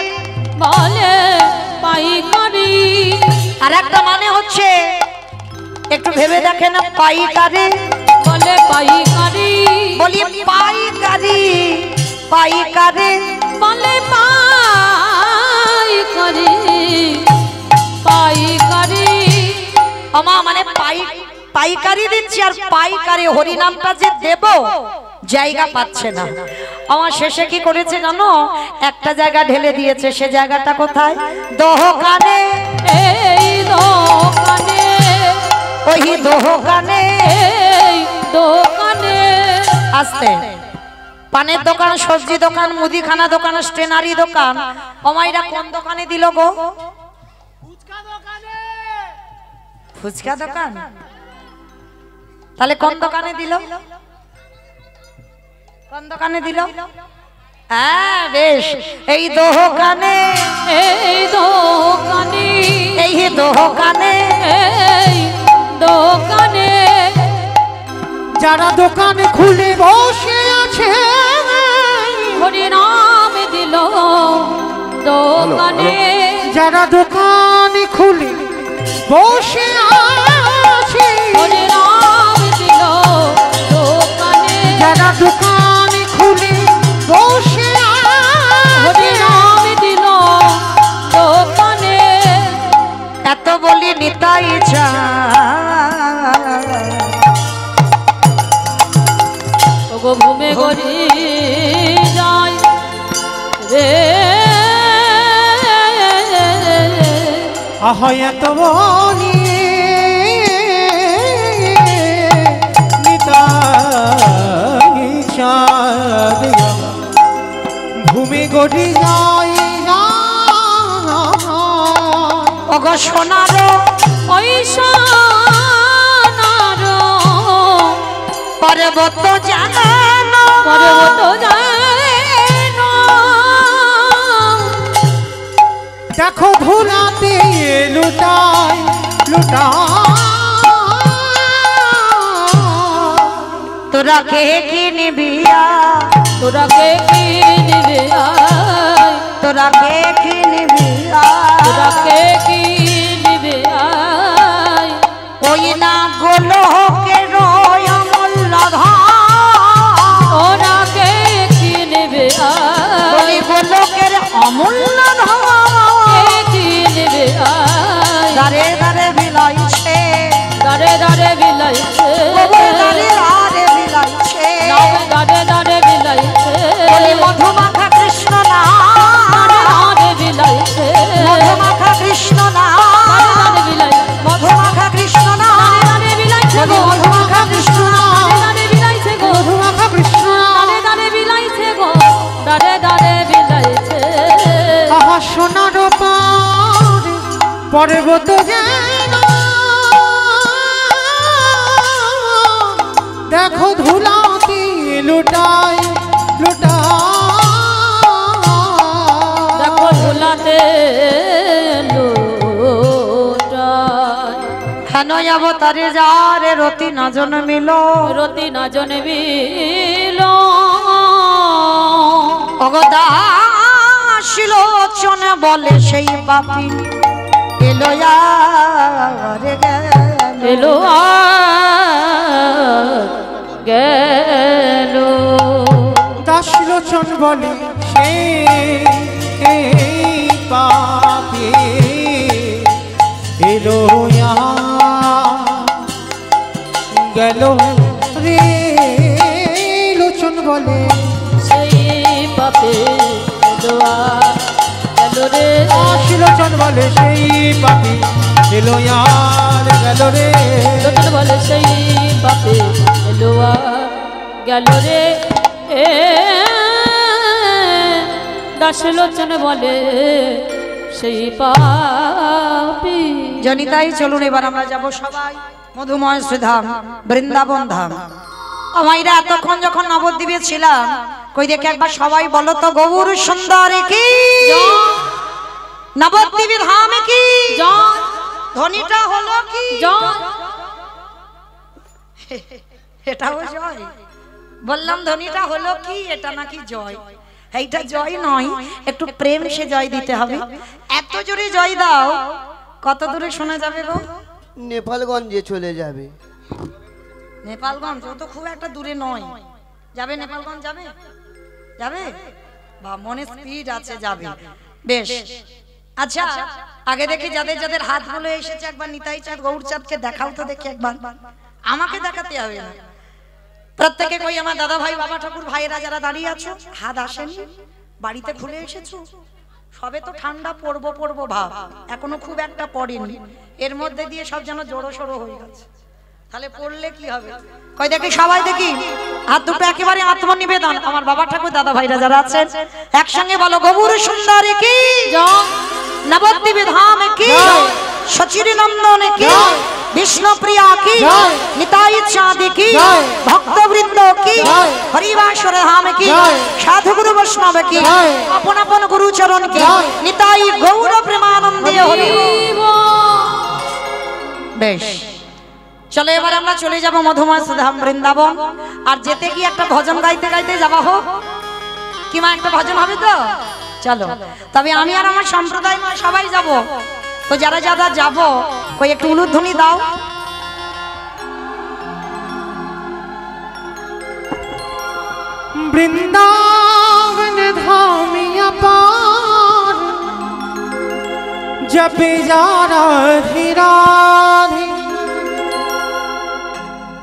[SPEAKER 2] বলে পাইকারি।
[SPEAKER 1] আর একটা মানে হচ্ছে, একটু ভেবে দেখেন, পাইকারি
[SPEAKER 2] বলে পাইকারি।
[SPEAKER 1] বলি পাইকারি। পাইকারি
[SPEAKER 2] বলে পাইকারি পাইকারি।
[SPEAKER 1] আমা মানে পাইকারি দিচ্ছি, আর পাইকারি হরি নামটা যে দেব জায়গা পাচ্ছে না। আমার শেষে কি করেছে জানো? একটা জায়গা ঢেলে দিয়েছে। সে জায়গাটা কোথায়? দোকানে।
[SPEAKER 2] এই দোকানে,
[SPEAKER 1] ওই দোকানে,
[SPEAKER 2] এই দোকানে।
[SPEAKER 1] আসতে পানের দোকান, সবজি দোকান, মুদিখানা দোকান, স্টেনারি দোকান। অমাইরা কোন দোকানে দিল গো? ফুচকা দোকান, তাহলে কোন দোকানে দিল? কোন দোকানে দিল? হ্যাঁ বেশ, এই দোকানে,
[SPEAKER 2] এই দোকানে,
[SPEAKER 1] এই দোকানে,
[SPEAKER 2] এই দোকানে
[SPEAKER 3] যারা দোকান খুলে বসে আছে,
[SPEAKER 2] হরি নাম দিল দোকানে,
[SPEAKER 3] যারা দোকান খুলে বসে আছে,
[SPEAKER 2] হরি নাম দিল দোকানে,
[SPEAKER 3] যারা দোকান খুলে বসে
[SPEAKER 2] হরি
[SPEAKER 3] আছে,
[SPEAKER 2] নাম দিল দোকানে।
[SPEAKER 1] এত বলি নিতাই
[SPEAKER 2] ওগো ঘুমে গড়ি যায় রে,
[SPEAKER 3] আহ এত বলি নিতাই চাঁদ ভূমি গড়ি যায় না,
[SPEAKER 1] ওগো সোনারো
[SPEAKER 2] ওই সোনার
[SPEAKER 1] পর্বত জানো,
[SPEAKER 2] পর্বত যায় না,
[SPEAKER 3] দেখো ধুলাতে লুটায় লুটায়,
[SPEAKER 1] তোরা কে কিনবি
[SPEAKER 2] তোরা কে কিনবে আয়,
[SPEAKER 1] তোরা কে কিনবি
[SPEAKER 2] তোরা কে কিনবে আয়,
[SPEAKER 1] ওই না গোলকের অমূল্য ধন,
[SPEAKER 2] ওরা কে কিনবে
[SPEAKER 1] ওই
[SPEAKER 2] আয়,
[SPEAKER 1] গোলকের অমূল্য ধন
[SPEAKER 2] কে কিনবে আয়,
[SPEAKER 1] দারে দারে বিলাইছে,
[SPEAKER 2] দারে দারে বিলাইছে,
[SPEAKER 1] গোবর দারে দারে বিলাইছে,
[SPEAKER 2] নাম দারে দারে বিলাইছে,
[SPEAKER 1] বলি মধুমাখা কৃষ্ণ না,
[SPEAKER 2] দারে দারে বিলাইছে,
[SPEAKER 1] মধুমাখা কৃষ্ণ না,
[SPEAKER 2] দারে দারে বিলাইছে,
[SPEAKER 1] মধুমাখা কৃষ্ণ না,
[SPEAKER 2] দারে বিলাইছে
[SPEAKER 1] বলি
[SPEAKER 2] গো,
[SPEAKER 1] মধুমাখা কৃষ্ণ না,
[SPEAKER 2] দারে বিলাইছে গো,
[SPEAKER 3] মধুমাখা কৃষ্ণ,
[SPEAKER 2] দারে দারে বিলাইছে গো, দারে দারে বিলাইছে,
[SPEAKER 3] আহা সোনার পাড়ে পর্বত যেন, দেখো ধুলাতে লুটায় লুটায়,
[SPEAKER 2] দেখো ধুলাতে লুটায়,
[SPEAKER 1] হেন অবতারে যারে রতি না জন্মিল,
[SPEAKER 2] রতি না জনবিল,
[SPEAKER 1] অগদাশিলোচন বলে সেই পাপি এলো রে
[SPEAKER 2] এলো আর গেল,
[SPEAKER 3] দাসলোচন বলে সেই পাপি এলো গেল রে, লোচন বলে
[SPEAKER 2] সেই পাপে এলো আর গেল রে,
[SPEAKER 3] দাসলোচন বলে সেই পাপি এলো গেল রে,
[SPEAKER 2] লোচন বলে সেই পাপে এলো আর গেল রে, এ দাস লোচন বলে সেই পাপি।
[SPEAKER 1] জনিতাই চলুন এবার আমরা যাব সবাই মধুময় শ্রীধাম বৃন্দাবন ধাম। আমাইরা এতক্ষণ যখন নবদ্বীপে ছিলাম, কই দেখে একবার সবাই বলো তো গৌর সুন্দর কি, নবদ্বীপ ধাম কি,
[SPEAKER 2] জয়
[SPEAKER 1] ধ্বনিটা হলো কি,
[SPEAKER 2] জয়
[SPEAKER 1] এটাও জয়। বললাম ধ্বনিটা হলো কি, এটা নাকি জয়। এইটা জয় নয়, একটু প্রেম সে জয় দিতে হবে। এত জোরে জয় দাও, কত দূরে শোনা যাবে গো?
[SPEAKER 4] নেপালগঞ্জে চলে যাবে।
[SPEAKER 1] নেপালগঞ্জ ও তো খুব একটা দূরে নয়। যাবে নেপালগঞ্জ, যাবে যাবে বা মনে স্পিড আছে, যাবে বেশ। আচ্ছা আগে দেখি যাদের যাদের হাতগুলো এসেছে, একবার নিতাই চাঁদ গৌর চাঁদকে দেখাও তো দেখি একবার। আমাকে দেখাতে হবে না, প্রত্যেকে কই আমার দাদা ভাই বাবা ঠাকুর ভাইয়েরা যারা দাঁড়িয়ে আছো, হাত আসেনি, বাড়িতে খুলে এসেছো, সবে তো ঠান্ডা পড়বো পড়বো ভাব, এখনো খুব একটা পড়েনি, এর মধ্যে দিয়ে সব যেন জড়ো সড়ো হয়ে গেছে, তাহলে পড়লে কি হবে? কই দেখি সবাই দেখি হাত দুটো একেবারে আত্মনিবেদন, আমার বাবা ঠাকুর দাদা ভাইরা যারা আছেন একসঙ্গে বলো গৌর সুন্দরী কি
[SPEAKER 2] জয়
[SPEAKER 1] নবদ্বীপ ধাম কি, সচির নন্দন কি, विष्णु प्रिया की
[SPEAKER 3] जय।
[SPEAKER 1] निताई चाँद की
[SPEAKER 3] जय।
[SPEAKER 1] भक्त वृंदों की
[SPEAKER 3] जय।
[SPEAKER 1] हरिवासर धाम की
[SPEAKER 3] जय।
[SPEAKER 1] साधु गुरु वैष्णव की
[SPEAKER 3] जय।
[SPEAKER 1] अपन अपन गुरु चरण की
[SPEAKER 3] जय।
[SPEAKER 1] निताई गौर प्रेमानंदे हरि বেশ চলো এবার আমরা চলে যাব মধুময় ধাম বৃন্দাবন আর যেতে কি একটা ভজন গাইতে গাইতে যাওয়া হোক কি মা একটা ভজন হবে তো চলো তবে আমি আর আমার সম্প্রদায় মা সবাই যাব তো যারা যারা যাব কই একটু উলুধ্বনি দাও
[SPEAKER 3] वृंदावन धामिया पार जपे जा राधे राधे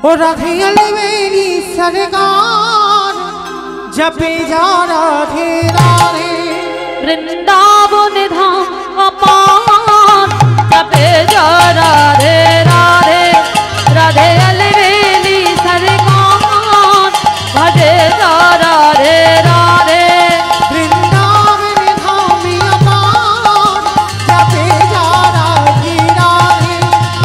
[SPEAKER 3] ओ राधे अलवेली सरकार जपे जा राधे राधे
[SPEAKER 2] वृंदावन धाम अपार जपे जा राधे राधे राधे अलवेली सरकार भजे जा राधे राधे
[SPEAKER 3] वृंदावन धामिया पार जपे जा राधे राधे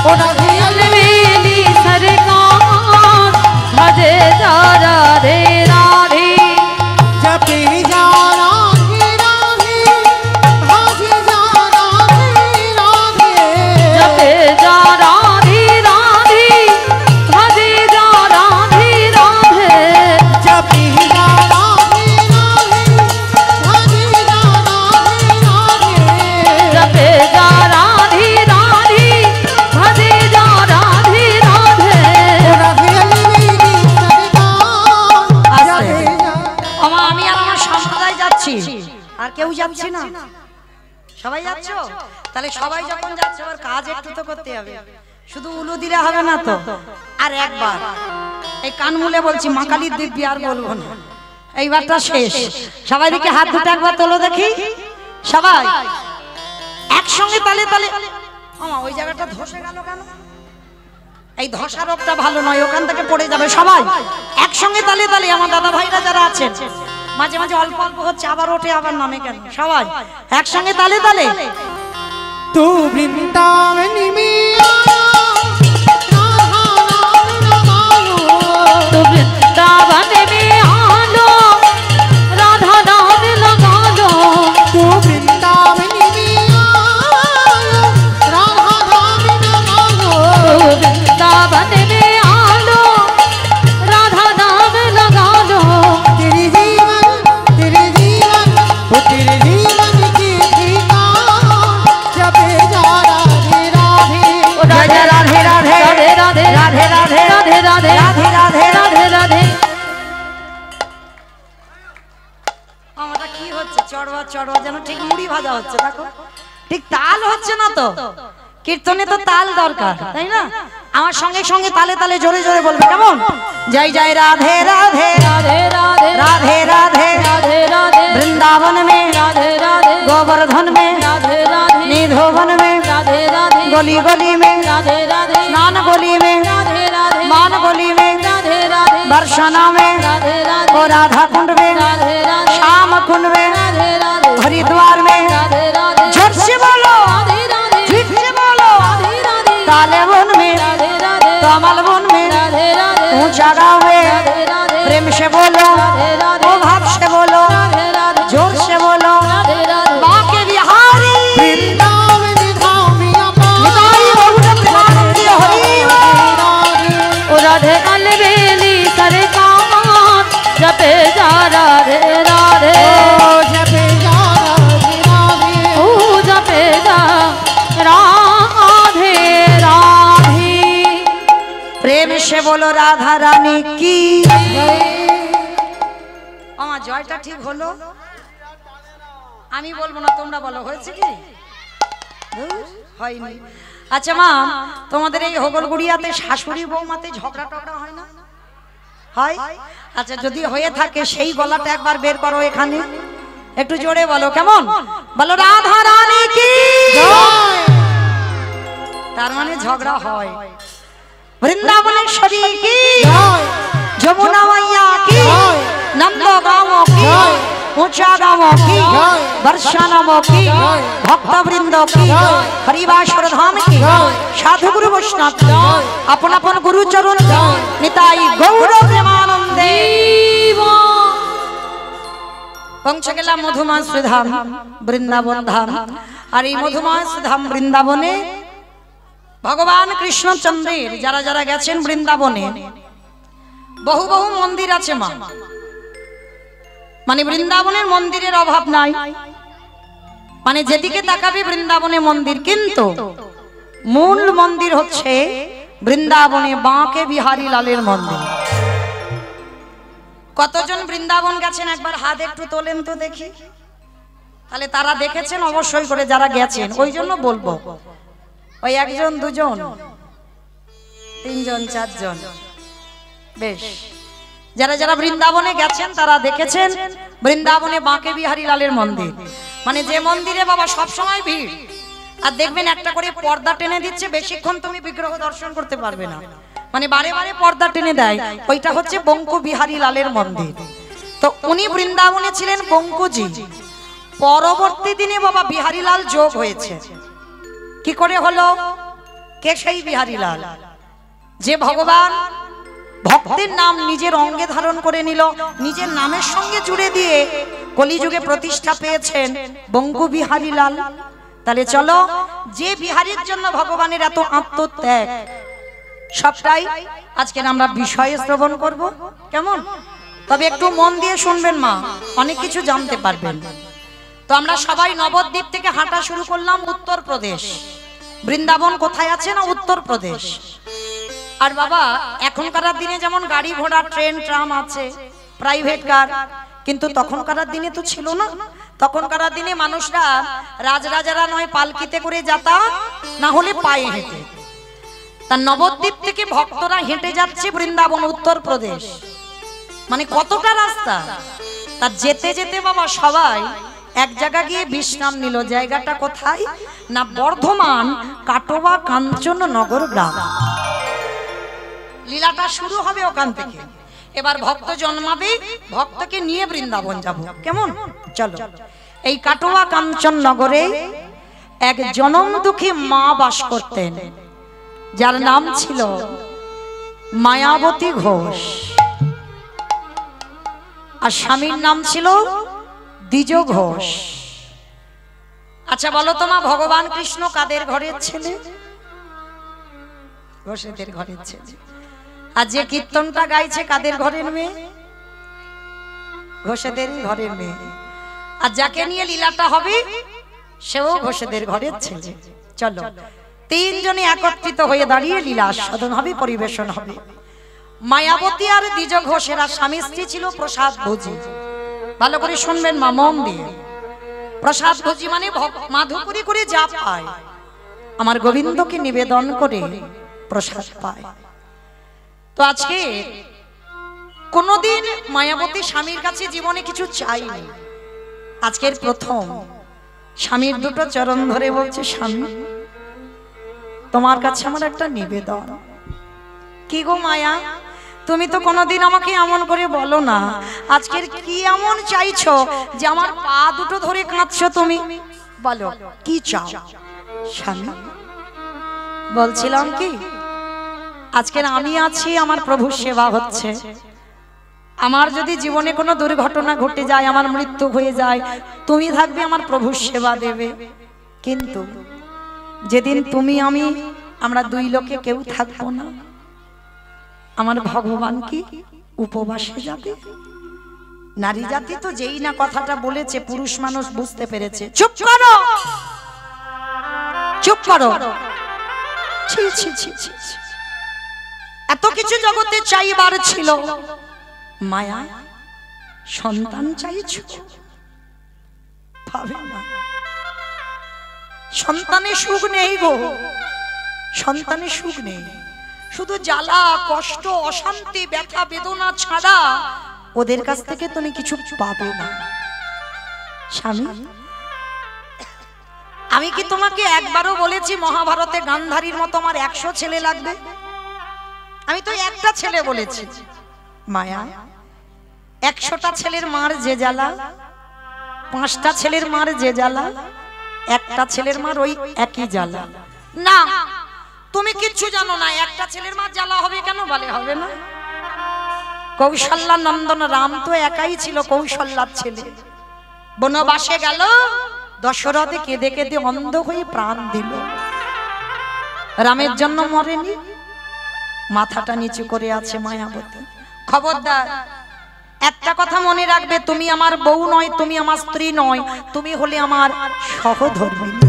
[SPEAKER 3] ओ राधे
[SPEAKER 2] अलवेली सरकार भजे जा राधे राधे
[SPEAKER 3] जपे जा राधे राधे भजे जा राधे राधे
[SPEAKER 2] जपे जा राधे राधे भजे जा राधे राधे
[SPEAKER 3] जपे जा राधे राधे भजे जा राधे राधे
[SPEAKER 2] जपे जा राधे राधे भजे जा राधे राधे
[SPEAKER 3] राधे अलवेली सरकार जपे जा
[SPEAKER 1] আমা আমি আর আমার সম্প্রদায় যাচ্ছি আর কেউ যাচ্ছে না সবাই যাচ্ছো তাহলে সবাই যখন যাচ্ছে আবার কাজ একটু তো করতে হবে শুধু উলু দিলে হবে না তো আর একবার এই কান মুলে বলছি মা কালীর দিব্যি আর বলবো না এইবারটা শেষ সবাই দিকে হাত দুটো একবার তোলো দেখি সবাই একসঙ্গে তালে তালে আমা ওই জায়গাটা ধসে গেল কেন এই ধসা রোগটা ভালো নয় ওখান থেকে পড়ে যাবে সবাই একসঙ্গে তালে তালে আমার দাদা ভাইরা যারা আছেন মাঝে মাঝে অল্প অল্প হচ্ছে আবার ওঠে আবার নামে কেন সবাই একসঙ্গে তালে তালে
[SPEAKER 3] तू वृंदावन में आया राधा नाम रमायो
[SPEAKER 2] तो वृंदावन में आलो राधा नाम लगा लो
[SPEAKER 3] तू वृंदावन में आया राधा नाम रमायो
[SPEAKER 2] तो वृंदावन में आलो राधा नाम लगा लो
[SPEAKER 3] तेरे जीवन वो तेरे जीवन की ठिकान जपे जा राधे राधे
[SPEAKER 2] ओ राधे
[SPEAKER 1] राधे राधे
[SPEAKER 2] राधे राधे
[SPEAKER 1] राधे राधे
[SPEAKER 2] राधे राधे
[SPEAKER 1] राधे राधे
[SPEAKER 2] राधे राधे
[SPEAKER 1] আমারটা কি হচ্ছে চড়বা চড়বা যেন ঠিক মুড়ি ভাজা হচ্ছে দেখো ঠিক তাল হচ্ছে না তো কীর্তনে তো তাল দরকার তাই না আমার সঙ্গে সঙ্গে তালে তালে জোরে জোরে বলবে কেমন জয় জয় রাধে রাধে
[SPEAKER 2] राधे राधे
[SPEAKER 1] राधे राधे
[SPEAKER 2] राधे राधे
[SPEAKER 1] वृंदावन में
[SPEAKER 2] राधे राधे
[SPEAKER 1] गोवर्धन में
[SPEAKER 2] राधे राधे
[SPEAKER 1] निधोवन में
[SPEAKER 2] राधे राधे
[SPEAKER 1] गली गली में
[SPEAKER 2] राधे राधे
[SPEAKER 1] स्नान गली में
[SPEAKER 2] राधे राधे
[SPEAKER 1] मान गली में
[SPEAKER 2] राधे राधे
[SPEAKER 1] दर्शना में
[SPEAKER 2] राधे राधे
[SPEAKER 1] और राधा कुंड में
[SPEAKER 2] राधे राधे
[SPEAKER 1] श्याम कुंड में
[SPEAKER 2] राधे राधे
[SPEAKER 1] हरिद्वार में
[SPEAKER 2] राधे राधे
[SPEAKER 1] झट से बोलो
[SPEAKER 2] राधे राधे
[SPEAKER 1] ठीक से बोलो
[SPEAKER 2] राधे राधे
[SPEAKER 1] काले वन में
[SPEAKER 2] राधे राधे
[SPEAKER 1] कमल वन में
[SPEAKER 2] राधे राधे
[SPEAKER 1] ऊंचा गाँव में
[SPEAKER 2] राधे राधे
[SPEAKER 1] प्रेम से बोलो
[SPEAKER 2] राधे राधे
[SPEAKER 1] ओ भाव से बोलो
[SPEAKER 2] राधे राधे
[SPEAKER 1] जोर से बोलो
[SPEAKER 2] राधे राधे
[SPEAKER 1] बाके बिहारी
[SPEAKER 3] वृंदावन धामिया
[SPEAKER 1] निताई बहुत प्रेमानंदी हरि
[SPEAKER 2] ओ राधे अलवेली सरकार जपे जा राधे राधे
[SPEAKER 3] जपे जा राधे राधे
[SPEAKER 2] ओ जपे जा राधे राधे
[SPEAKER 1] प्रेम से बोलो राधा रानी की আমার জয়টা ঠিক হলো আমি বলবো না তোমরা বলো হয়েছে কি ধুর, হয়নি আচ্ছা মা তোমাদের এই হগলগুড়িয়াতে শাশুড়ি বৌমাতে ঝগড়া টগড়া হয় না হয় আচ্ছা যদি হয়ে থাকে সেই গলাটা একবার বের করো এখানে একটু জোরে বলো কেমন বলো রাধা রানী কি তার মানে ঝগড়া হয় वृंदावनेश्वरी की
[SPEAKER 3] जय
[SPEAKER 1] যমুনা मैया की
[SPEAKER 3] जय
[SPEAKER 1] नंद गाँवों की
[SPEAKER 3] जय
[SPEAKER 1] ऊंचा गाँव की वर्षा नामों की भक्त वृंदों की हरिवासर धाम की साधु गुरु वैष्णव की अपन अपन गुरु चरण की निताई गौर प्रेमानंदे पहुंचे गेलाम मधुमय श्रीधाम बृंदावन धाम और এই মধুময় শ্রীধাম বৃন্দাবনে ভগবান কৃষ্ণচন্দ্রের যারা যারা গেছেন বৃন্দাবনে বহু বহু মন্দির আছে মা মানে বৃন্দাবনের মন্দিরের অভাব নাই মানে যেদিকে তাকাবে বৃন্দাবনে মন্দির কিন্তু মূল মন্দির হচ্ছে বৃন্দাবনে বাঁকে বিহারী লালের মন্দির কতজন বৃন্দাবন গেছেন একবার হাত একটু তোলেন তো দেখি তাহলে তারা দেখেছেন অবশ্যই করে যারা গেছেন ওই জন্য বলবো ওই একজন দুজন তিনজন চারজন বেশ যারা যারা বৃন্দাবনে গেছেন তারা দেখেছেন বৃন্দাবনে বাঁকে বিহারী লালের মন্দির মানে যে মন্দিরে বাবা সব সময় ভিড় আর দেখবেন একটা করে পর্দা টেনে দিচ্ছে বেশিক্ষণ তুমি বিগ্রহ দর্শন করতে পারবে না মানে বারে বারে পর্দা টেনে দেয় ওইটা হচ্ছে বঙ্কু বিহারী লালের মন্দির তো উনি বৃন্দাবনে ছিলেন বঙ্কুজি পরবর্তী দিনে বাবা বিহারী লাল যোগ হয়েছে কি করে হলো কে সেই বিহারী লাল যে ভগবান ভক্তের নাম নিজের অঙ্গে ধারণ করে নিল নিজের নামের সঙ্গে জুড়ে দিয়ে কলিযুগে প্রতিষ্ঠা পেয়েছেন বঙ্কু বিহারী লাল তাহলে চলো যে বিহারীর জন্য ভগবানের এত আত্মত্যাগ সবটাই আজকে আমরা বিষয়ে শ্রবণ করব কেমন তবে একটু মন দিয়ে শুনবেন মা অনেক কিছু জানতে পারবেন তো আমরা সবাই নবদ্বীপ থেকে হাঁটা শুরু করলাম উত্তরপ্রদেশ বৃন্দাবন কোথায় আছে না উত্তরপ্রদেশ আর বাবা এখনকার দিনে যেমন গাড়ি ঘোড়া ট্রেন ট্রাম আছে প্রাইভেট কার কিন্তু তখনকার দিনে তো ছিল না তখনকার দিনে মানুষরা রাজরাজারা নয় পালকিতে করে যাতায়াত না হলে পায়ে হেঁটে তা নবদ্বীপ থেকে ভক্তরা হেঁটে যাচ্ছে বৃন্দাবন উত্তরপ্রদেশ মানে কতটা রাস্তা তা যেতে যেতে বাবা সবাই এক জায়গা গিয়ে বিশ্রাম নিল জায়গাটা কোথায় না বর্ধমান কাটোয়া কাঞ্চন নগর গ্রাম লীলাটা শুরু হবে ওখান থেকে এবার ভক্ত জন্মাবে ভক্তকে নিয়ে বৃন্দাবন যাব কেমন চলো এই কাটোয়া কাঞ্চন নগরে এক জনম দুঃখী মা বাস করতেন যার নাম ছিল মায়াবতী ঘোষ আর স্বামীর নাম ছিল দ্বিজ ঘোষ আচ্ছা বলো তো মা ভগবান কৃষ্ণ কাদের ঘরের ছেলে ঘোষেদের ঘরের ছেলে আর যে কীর্তনটা গাইছে কাদের ঘরের মেয়ে ঘোষেদের ঘরের মেয়ে আর যাকে নিয়ে লীলাটা হবে সেও ঘোষেদের ঘরের ছেলে চলো তিনজনে একত্রিত হয়ে দাঁড়িয়ে লীলা আস্বাদন হবে পরিবেশন হবে মায়াবতী আর দ্বিজ ঘোষেরা স্বামী স্ত্রী ছিল প্রসাদ ভোজি ভালো করে শুনবেন মা মন দিয়ে প্রসাদ ভোজি মানে মাধুপুরি করে যা পায় আমার গোবিন্দকে নিবেদন করে প্রসাদ পায় তো আজকে কোনদিন মায়াবতী স্বামীর কাছে জীবনে কিছু চাইনি আজকের প্রথম স্বামীর দুটো চরণ ধরে বলছে স্বামী তোমার কাছে আমার একটা নিবেদন কি গো মায়া তুমি তো কোনোদিন আমাকে এমন করে বলো না আজকের কি এমন চাইছো যে আমার পা দুটো ধরে কাঁদছো তুমি বলো কি চাও স্বামী বলছিলাম কি আজকের আমি আছি আমার প্রভুর সেবা হচ্ছে আমার যদি জীবনে কোনো দুর্ঘটনা ঘটে যায় আমার মৃত্যু হয়ে যায় তুমি থাকবে আমার প্রভুর সেবা দেবে কিন্তু যেদিন তুমি আমি আমরা দুই লোকে কেউ থাকবো না আমার ভগবান কি উপবাসে যাবে নারী জাতি তো যেই না কথাটা বলেছে পুরুষ মানুষ বুঝতে পেরেছে চুপ করো চুপ করো ছি ছি ছি ছি এত কিছু জগতে চাইবার ছিল মায়া সন্তান চাইছ পাবে না সন্তানের সুখ নেই গো সন্তানের সুখ নেই শুধু জ্বালা কষ্ট অশান্তি ব্যথা বেদনা ছাড়া ওদের কাছ থেকে তুমি কিছু পাবে না স্বামী আমি কি তোমাকে একবারও বলেছি মহাভারতে গান্ধারীর মতো আমার 100 ছেলে লাগবে আমি তো একটা ছেলে বলেছি মায়া 100টা ছেলের মার যে জ্বালা 5টা ছেলের মার যে জ্বালা, একটা ছেলের মার ওই একই জ্বালা। না, তুমি কিচ্ছু জানো না। একটা ছেলের মার জ্বালা হবে কেন? বলে হবে না। কৌশল্যা নন্দন রাম তো একাই ছিল, কৌশল্যার ছেলে। বনবাসে গেল, দশরথে কেঁদে কেঁদে অন্ধ হয়ে প্রাণ দিল। রামের জন্য মরেনি, মাথাটা নিচু করে আছে মায়াবতী। খবরদার, একটা কথা মনে রাখবে, তুমি আমার বউ নয়, তুমি আমার স্ত্রী নয়, তুমি হলে আমার সহধর্মিনী।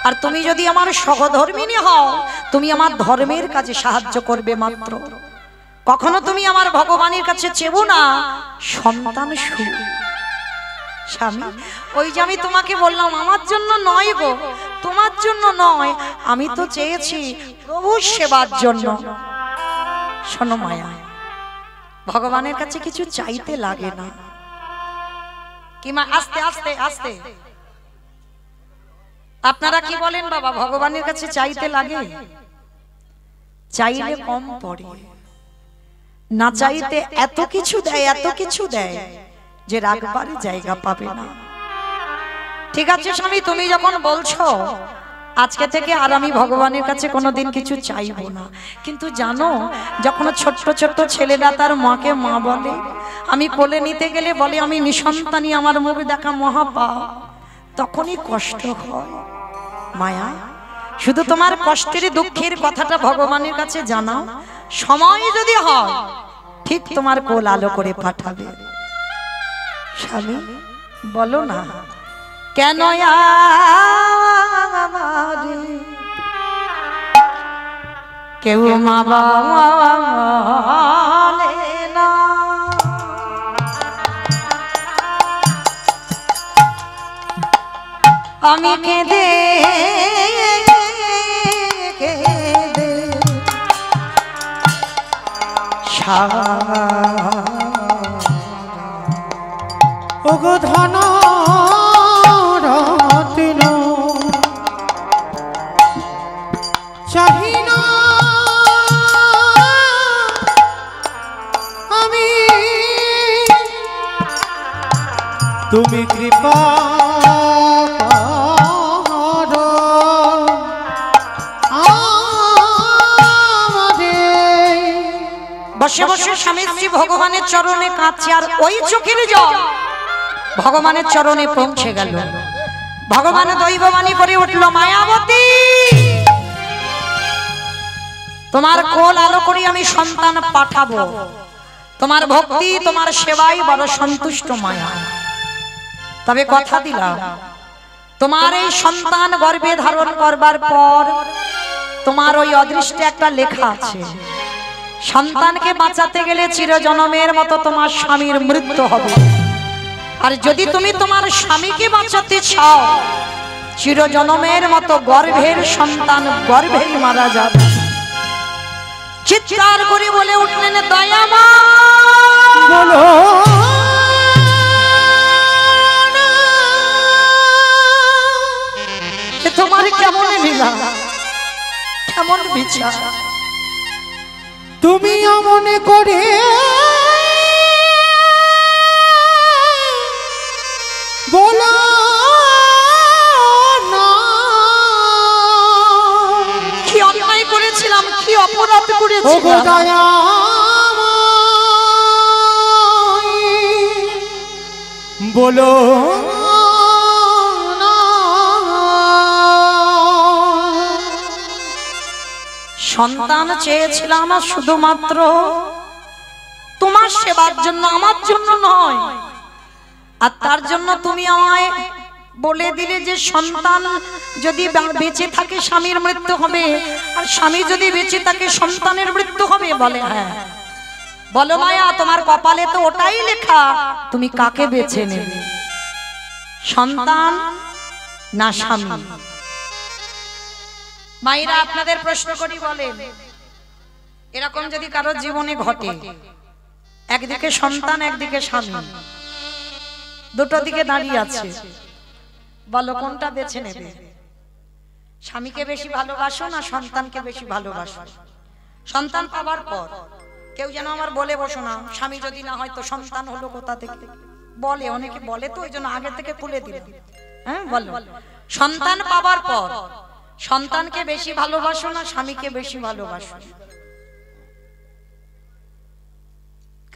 [SPEAKER 1] আর তুমি যদি আমার সহধর্মিনী হও, তুমি আমার ধর্মের কাজে সাহায্য করবে মাত্র। কখনো তুমি আমার ভগবানের কাছে চেবো না সন্তান সুখ। স্বামী, ওই যে আমি তোমাকে বললাম আমার জন্য নয় গো, তোমার জন্য নয়, আমি তো চেয়েছি প্রভুর সেবার জন্য। শোনো মায়া, ভগবানের কাছে কিছু চাইতে লাগে না। কি মা? আস্তে আস্তে আস্তে। আপনারা কি বলেন বাবা, ভগবানের কাছে চাইতে লাগে? চাইলে কম পড়ে, না চাইতে এত কিছু দেয়, এত কিছু দেয় যে রাখবারই জায়গা পাবে না। ঠিক আছে স্বামী, তুমি যখন বলছো আজকে থেকে আর আমি ভগবানের কাছে কোনোদিন কিছু চাইবো না, কিন্তু জানো যখন ছোট্ট ছোট্ট ছেলেরা তার মাকে মা বলে, আমি কোলে নিতে গেলে বলে আমি নিঃসন্তানী, আমার মুখ দেখা মহাপাপ, তখনই কষ্ট হয়। মায়া, শুধু তোমার কষ্টের দুঃখের কথাটা ভগবানের কাছে জানাও, সময় যদি হয় ঠিক তোমার কোল আলো করে পাঠাবে। স্বামী বলো না কেন কেউ মা বলে না, আমি কেঁদে কেঁদে
[SPEAKER 3] ওগো ধন রত্ন চাহি না আমি, তুমি কৃপা করো আমাদের।
[SPEAKER 1] বসে বসে স্বামী স্ত্রী ভগবানের চরণে কাঁদছে, আর ওই চোখের জল ভগবানের চরণে পৌঁছে গেল। ভগবান দৈববাণী করে উঠল, মায়াবতী তোমার কোল আলো করে আমি সন্তান পাঠাবো, তোমার ভক্তি তোমার সেবায় বড় সন্তুষ্ট মায়া। তবে কথা দিলাম, তোমার এই সন্তান গর্ভে ধারণ করবার পর তোমার ওই অদৃষ্টে একটা লেখা আছে, সন্তানকে বাঁচাতে গেলে চিরজনমের মতো তোমার স্বামীর মৃত্যু হবে। আর যদি তুমি তোমার স্বামীকে বাঁচাতে চাও, চিরজনমের মতো গর্ভের সন্তান গর্ভেই মারা যাবে। চিৎকার করে বলে উঠলেন, দয়ামা
[SPEAKER 3] বলো
[SPEAKER 1] তোমার কেমন লীলা, কেমন বিচার,
[SPEAKER 3] তুমি মনে করে বলো না
[SPEAKER 1] কি অন্যায় করেছিলাম, কি অপরাধ
[SPEAKER 3] ওগো
[SPEAKER 1] করেছিলাম।
[SPEAKER 3] দয়াময় বলো না।
[SPEAKER 1] সন্তান চেয়েছিলাম শুধুমাত্র তোমার সেবার জন্য, আমার জন্য নয়। আর তার জন্য তুমি আমায় বলে দিলে যে সন্তান যদি বেঁচে থাকে স্বামীর মৃত্যু হবে, আর স্বামী যদি বেঁচে থাকে সন্তানের মৃত্যু হবে। বলে হ্যাঁ। বলো মায়া, তোমার কপালে তো ওটাই লেখা, তুমি কাকে বেছে নেবে, সন্তান না স্বামী? মায়েরা আপনাদের প্রশ্ন করি, বলেন এরকম যদি কারোর জীবনে ঘটে, একদিকে সন্তান একদিকে স্বামী, দুটো দিকে দাঁড়িয়ে আছে, বলো কোনটা বেছে নেবে? স্বামীকে বেশি ভালোবাসো না সন্তানকে বেশি ভালোবাসো? সন্তান পাবার পর কেউ যেন আমার বলে বসো না, স্বামী যদি না হয় তো সন্তান হলো কোথা থেকে। বলে, অনেকে বলে তো ওই জন্য আগে থেকে খুলে দিল। হ্যাঁ বলো, সন্তান পাবার পর সন্তানকে বেশি ভালোবাসো না স্বামীকে বেশি ভালোবাসো?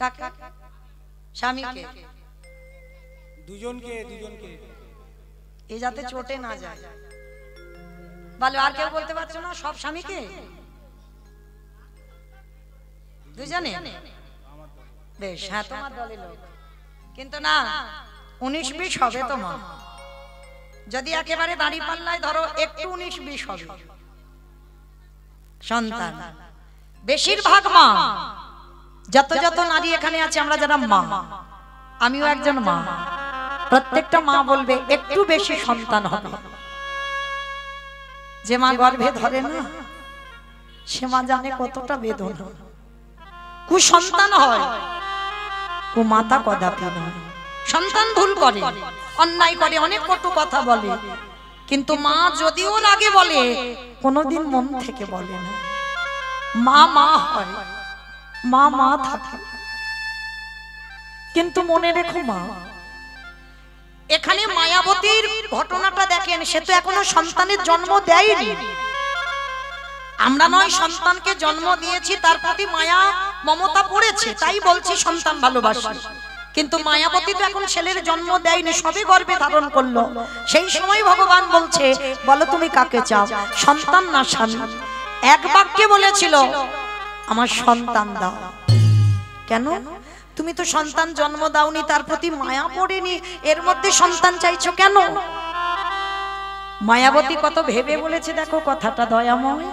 [SPEAKER 1] কাকা স্বামীকে?
[SPEAKER 3] দুজনকে
[SPEAKER 1] এই যাতে চোটে না যায় বলো। আর কেউ বলতে পারছো না? সব স্বামীকে? দুজনে? বেশ, হ্যাঁ তোমার দলের লোক। কিন্তু না, 19-20 হবে তোমার। যদি একেবারে দাড়ি পাল্লায় ধরো একটু 19-20 হবে সন্তান। বেশিরভাগ মা, যত যত নারী এখানে আছে আমরা যারা মা, আমিও একজন মা, প্রত্যেকটা মা বলবে একটু বেশি সন্তান হবে। যে মা গর্ভে ধরে না সে মা জানে কতটা বেদনা। কুসন্তান হয় ও মাতা কদাপি নয়। সন্তান ভুল করে, অন্যায় করে, অনেক কটু কথা বলে, কিন্তু মা যদিও রাগে বলে কোনোদিন মন থেকে বলে না। মা মা হয়, মা মা থাকে। কিন্তু মনে রেখো মা, এখানে মায়াবতীর ঘটনাটা দেখেন, সে তো এখনো সন্তানের জন্ম দেয়নি। আমরা নয় সন্তানকে জন্ম দিয়েছি, তার প্রতি মায়া মমতা পড়েছে, তাই বলছি সন্তান ভালোবাসি। কিন্তু মায়াবতী তো এখন ছেলের জন্ম দেয়নি, সবে গর্ভে ধারণ করলো। সেই সময় ভগবান বলছে, বলো তুমি কাকে চাও, সন্তান না স্বামী? এক বাক্যে বলেছিল, আমার সন্তান দাও। কেন? তুমি তো সন্তান জন্ম দাওনি, তার প্রতি মায়া পড়েনি, এর মধ্যে সন্তান চাইছো কেন? মায়াবতী কত ভেবে বলেছে দেখো কথাটা, দয়াময়।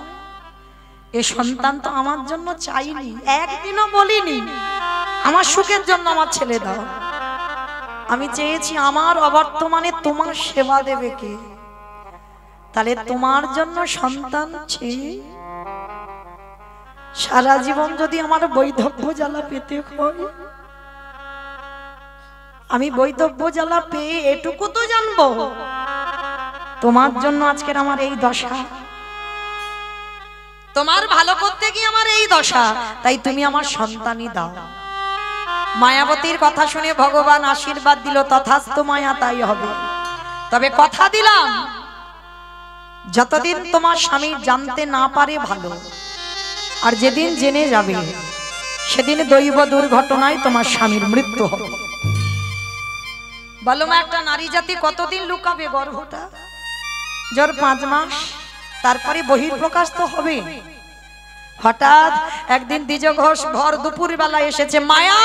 [SPEAKER 1] এ সন্তান তো আমার জন্য চাইনি, একদিনও বলিনি আমার সুখের জন্য আমার ছেলে দাও। আমি চেয়েছি আমার অবর্তমানে তোমার সেবা দেবে কে? তাহলে তোমার জন্য সন্তান চেয়ে সারা জীবন যদি আমার বৈধব্য জ্বালা পেতে হয়, আমি বৈধব্য জ্বালা পেয়ে এটুকু তো জানবো তোমার জন্য আজকের আমার এই দশা, তোমার ভালো করতে গিয়ে আমার এই দশা, তাই তুমি আমার সন্তানই দাও। মায়াবতীর কথা শুনে ভগবান আশীর্বাদ দিল, তথাস্তু মায়া, তাই হবে। তবে কথা দিলাম, যতদিন তোমার স্বামী জানতে না পারে ভালো, আর যেদিন জেনে যাবে সেদিন দৈব দুর্ঘটনায় তোমার স্বামীর মৃত্যু হবে। বলো মা, একটা নারী জাতি কতদিন লুকাবে গর্ভটা? জোর 5 মাস, তারপরে বহির্প্রকাশ তো হবে। হঠাৎ একদিন দ্বিজ ঘোষ ভর দুপুর বেলা এসেছে, মায়া,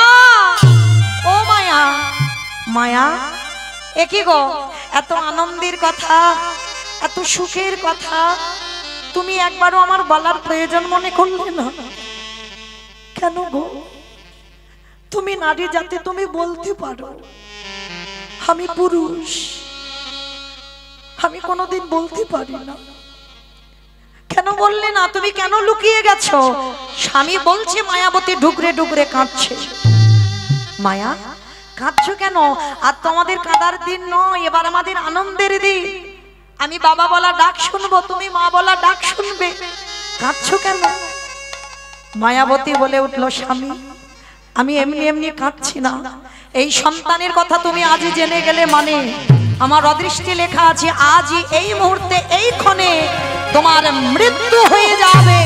[SPEAKER 1] ও মায়া, মায়া এ কি গো, এত আনন্দের কথা, এত সুখের কথা তুমি একবারও আমার বলার প্রয়োজন মনে করলে না? কেন গো? তুমি নারী জাতি, তুমি বলতে পারো আমি পুরুষ, আমি কোনোদিন বলতে পারি না। কেন বললে না? তুমি কেন লুকিয়ে গেছো? স্বামী বলছে, মায়াবতী ডুগরে ডুগরে কাঁদছে। মায়া কাঁদছো কেন? আর তোমাদের কাঁদার দিন নয়, এবার আমাদের আনন্দের দিন। আমি বাবা বলা ডাক শুনবো, তুমি মা বলা ডাক শুনবে, কাঁদছো কেন? মায়াবতী বলে উঠলো, স্বামী আমি এমনি এমনি কাঁদছি না, এই সন্তানের কথা তুমি আজই জেনে গেলে মানে আমার অদৃষ্টে লেখা আছে, আজই এই মুহূর্তে এই ক্ষণে তোমার মৃত্যু হয়ে যাবে।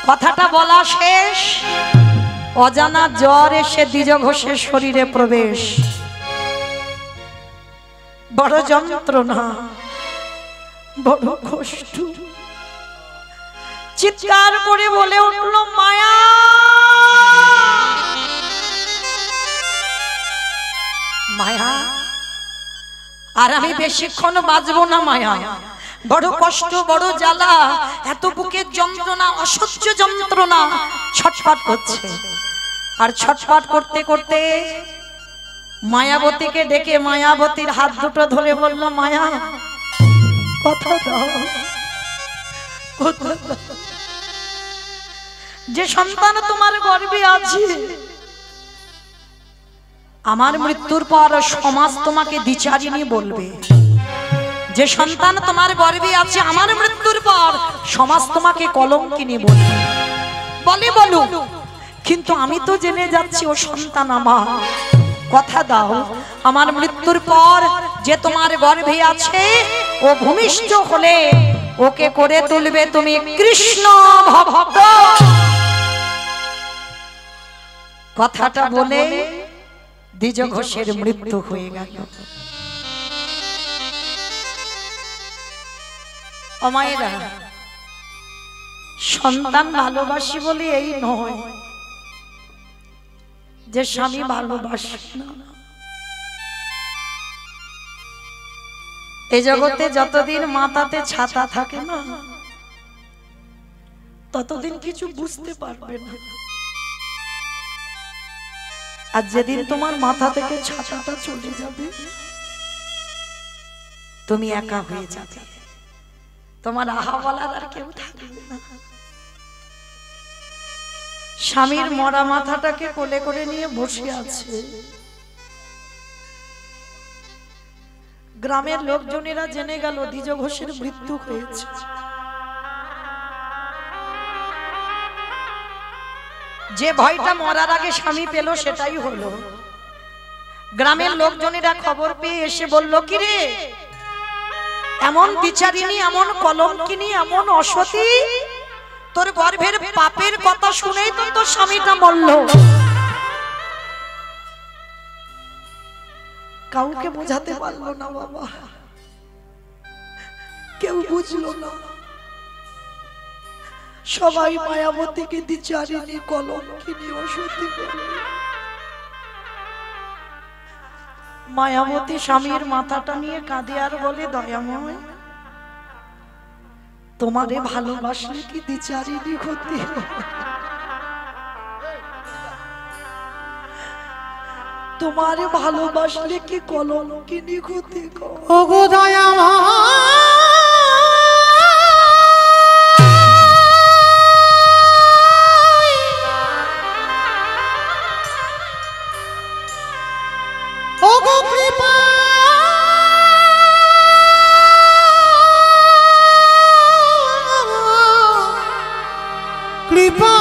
[SPEAKER 1] কথাটা বলা শেষ, অজানা জ্বর এসে দ্বিজ ঘোষের শরীরে প্রবেশ। বড় যন্ত্রণা, বড় কষ্ট, চিৎকার করে বলে উঠল, মায়া, মায়া আর আমি বেশিক্ষণ বাঁচবো না মায়া, বড় কষ্ট, বড় জ্বালা, এত বুকের যন্ত্রণা, অসহ্য যন্ত্রণা, ছটফট করছে। আর ছটফট করতে করতে মায়াবতীকে ডেকে মায়াবতীর হাত দুটো ধরে বলল, মায়া কথা দাও, কথা দাও, যে সন্তান তোমার গর্ভে আছে আমার মৃত্যুর পর সমাজ তোমাকে দ্বিচারিণী বলবে। যে সন্তান তোমার গর্ভে আছে আমার মৃত্যুর পর সমাজ তোমাকে কলঙ্কিনী বলবে। বলে বলুক, কিন্তু আমি তো জেনে যাচ্ছি ও সন্তান আমার, কথা দাও আমার মৃত্যুর পর যে তোমার গর্ভে আছে ও ভূমিষ্ঠ হলে ওকে করে তুলবে তুমি কৃষ্ণ ভক্ত। কথাটা বলে দ্বিজ ঘোষের মৃত্যু হয়ে গেল। ও মায়েরা, সন্তান ভালোবাসি বলে এই নয় যে স্বামী ভালোবাসে না। এই জগতে যতদিন মাথাতে ছাতা থাকে না ততদিন কিছু বুঝতে পারবে না। আর যেদিন তোমার মাথা থেকে ছাতাটা চলে যাবে তুমি একা হয়ে যাবে, তোমার আহা বলার আর কেউ থাকবে না। স্বামীর মরা মাথাটাকে কোলে করে নিয়ে বসে আছে। গ্রামের লোকজনেরা জেনে গেল দ্বিজ ঘোষের মৃত্যু হয়েছে। যে ভয়টা মরার আগে স্বামী পেল সেটাই হলো। গ্রামের লোকজনেরা খবর পেয়ে এসে বলল, কি রে এমন বিচারিনী, এমন কলঙ্কিনী, এমন অসতী, তোর গর্ভের পাপের কথা শুনেই তো তোর স্বামীটা মরল। কাউকে বোঝাতে পারলো না বাবা, কেউ বুঝলো না। সবাই মায়াবতীকে দ্বিচারিণী, কলঙ্কিনী, অসতী বলে। মায়াবতী স্বামীর মাথাটা নিয়ে কাঁদে আর বলে, দয়াময় তোমারে ভালোবাসলে কি দ্বিচারিণী হতে? তোমারে ভালোবাসলে কি কলঙ্কিনী হতে?
[SPEAKER 3] ওগো দয়াময় ওগো কৃপা কৃপা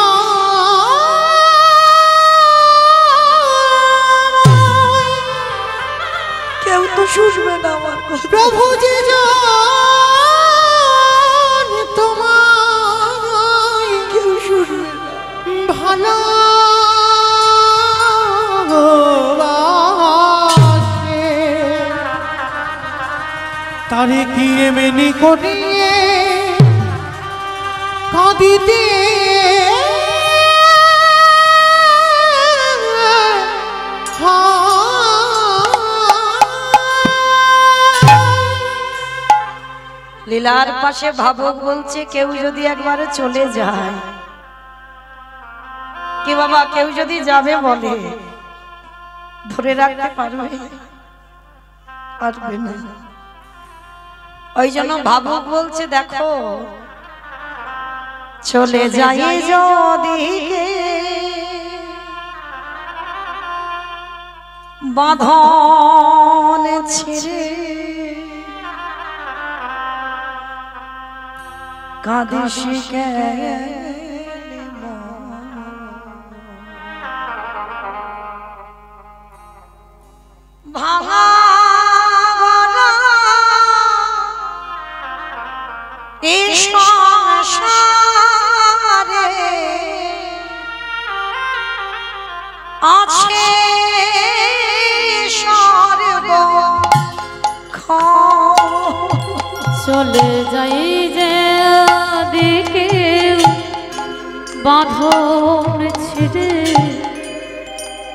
[SPEAKER 1] কেউ তো শুনবে না আমার কথা।
[SPEAKER 3] প্রভু যে তোমায়
[SPEAKER 1] কেউ শুনবে না।
[SPEAKER 3] ভালো তারে কি এমনি করিয়ে কাঁদিতে
[SPEAKER 1] লীলার পাশে ভাবক বলছে, কেউ যদি একবারে চলে যায়, কি বাবা কেউ যদি যাবে বলে ধরে রাখতে পারবে? পারবে না। ওই জন্য ভাবুক বলছে, দেখো চলে যাই যদি বাঁধন ছেড়ে, কাঁদিস কেন ভাঙা সংসারে আছে
[SPEAKER 2] চলে যাই যে দিকে বাঁধন ছেড়ে,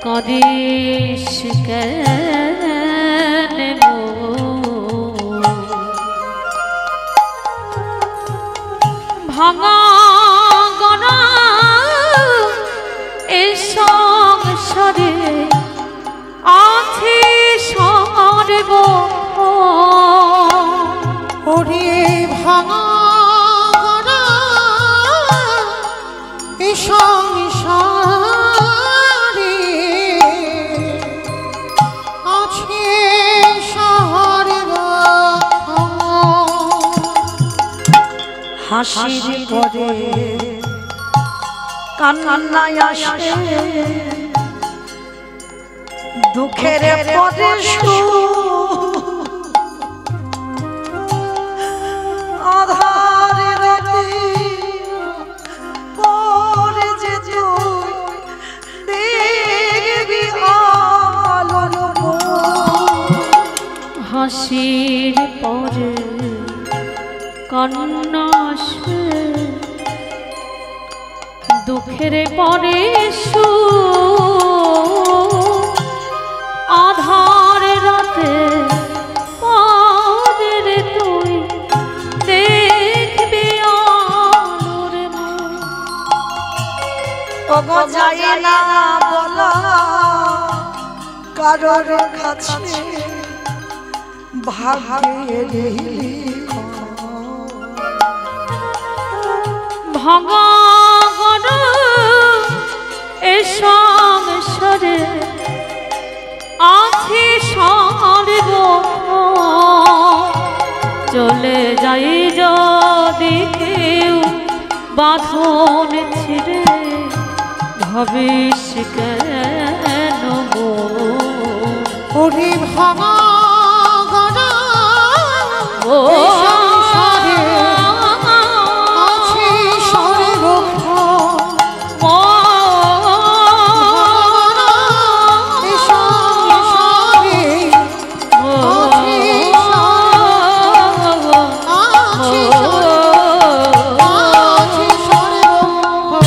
[SPEAKER 2] কাঁদিস কেন ভাঙা গড়া এ সংসারে আছে সর্ব
[SPEAKER 3] ওরে ভাঙা এ সংসারে আছে সর্ব
[SPEAKER 1] হাসির পরে কান্নায় আসে দুঃখের পরে আধার রাতে পরে যে তুই দেখবি আলোর
[SPEAKER 2] হাসির পরে কান্না আসে, দুঃখের পরে আধার রাতে পরে তুই দেখবি আলোর মুখ।
[SPEAKER 1] ওগো যায় না বলা কারোর কাছে ভাগ্যের
[SPEAKER 2] ভাঙা গড় এ সংসারে আছি সর্বক্ষণ, চলে যাই যদি কেউ বাঁধন ছিঁড়ে, ভাবিস কেন গো
[SPEAKER 3] ওরে ভাঙা গড়া
[SPEAKER 2] ও
[SPEAKER 3] এই সংসারে আছে সর্বক্ষণ। এই সংসারে আছে সর্বক্ষণ।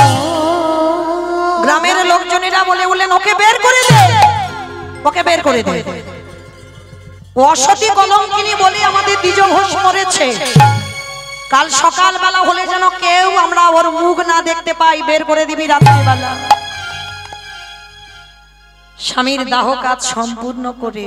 [SPEAKER 1] গ্রামের লোকজনেরা বলে বললেন ওকে বের করে দে, ওকে বের করে দে। ও অসতী কলঙ্কিনী বলে আমাদের দ্বিজ ঘোষ মরেছে, কাল সকাল বেলা হলে যেন কেউ আমরা ওর মুখ না দেখতে পাই, বের করে দিবি রাত্রিবেলা। স্বামীর দাহ কাজ সম্পূর্ণ করে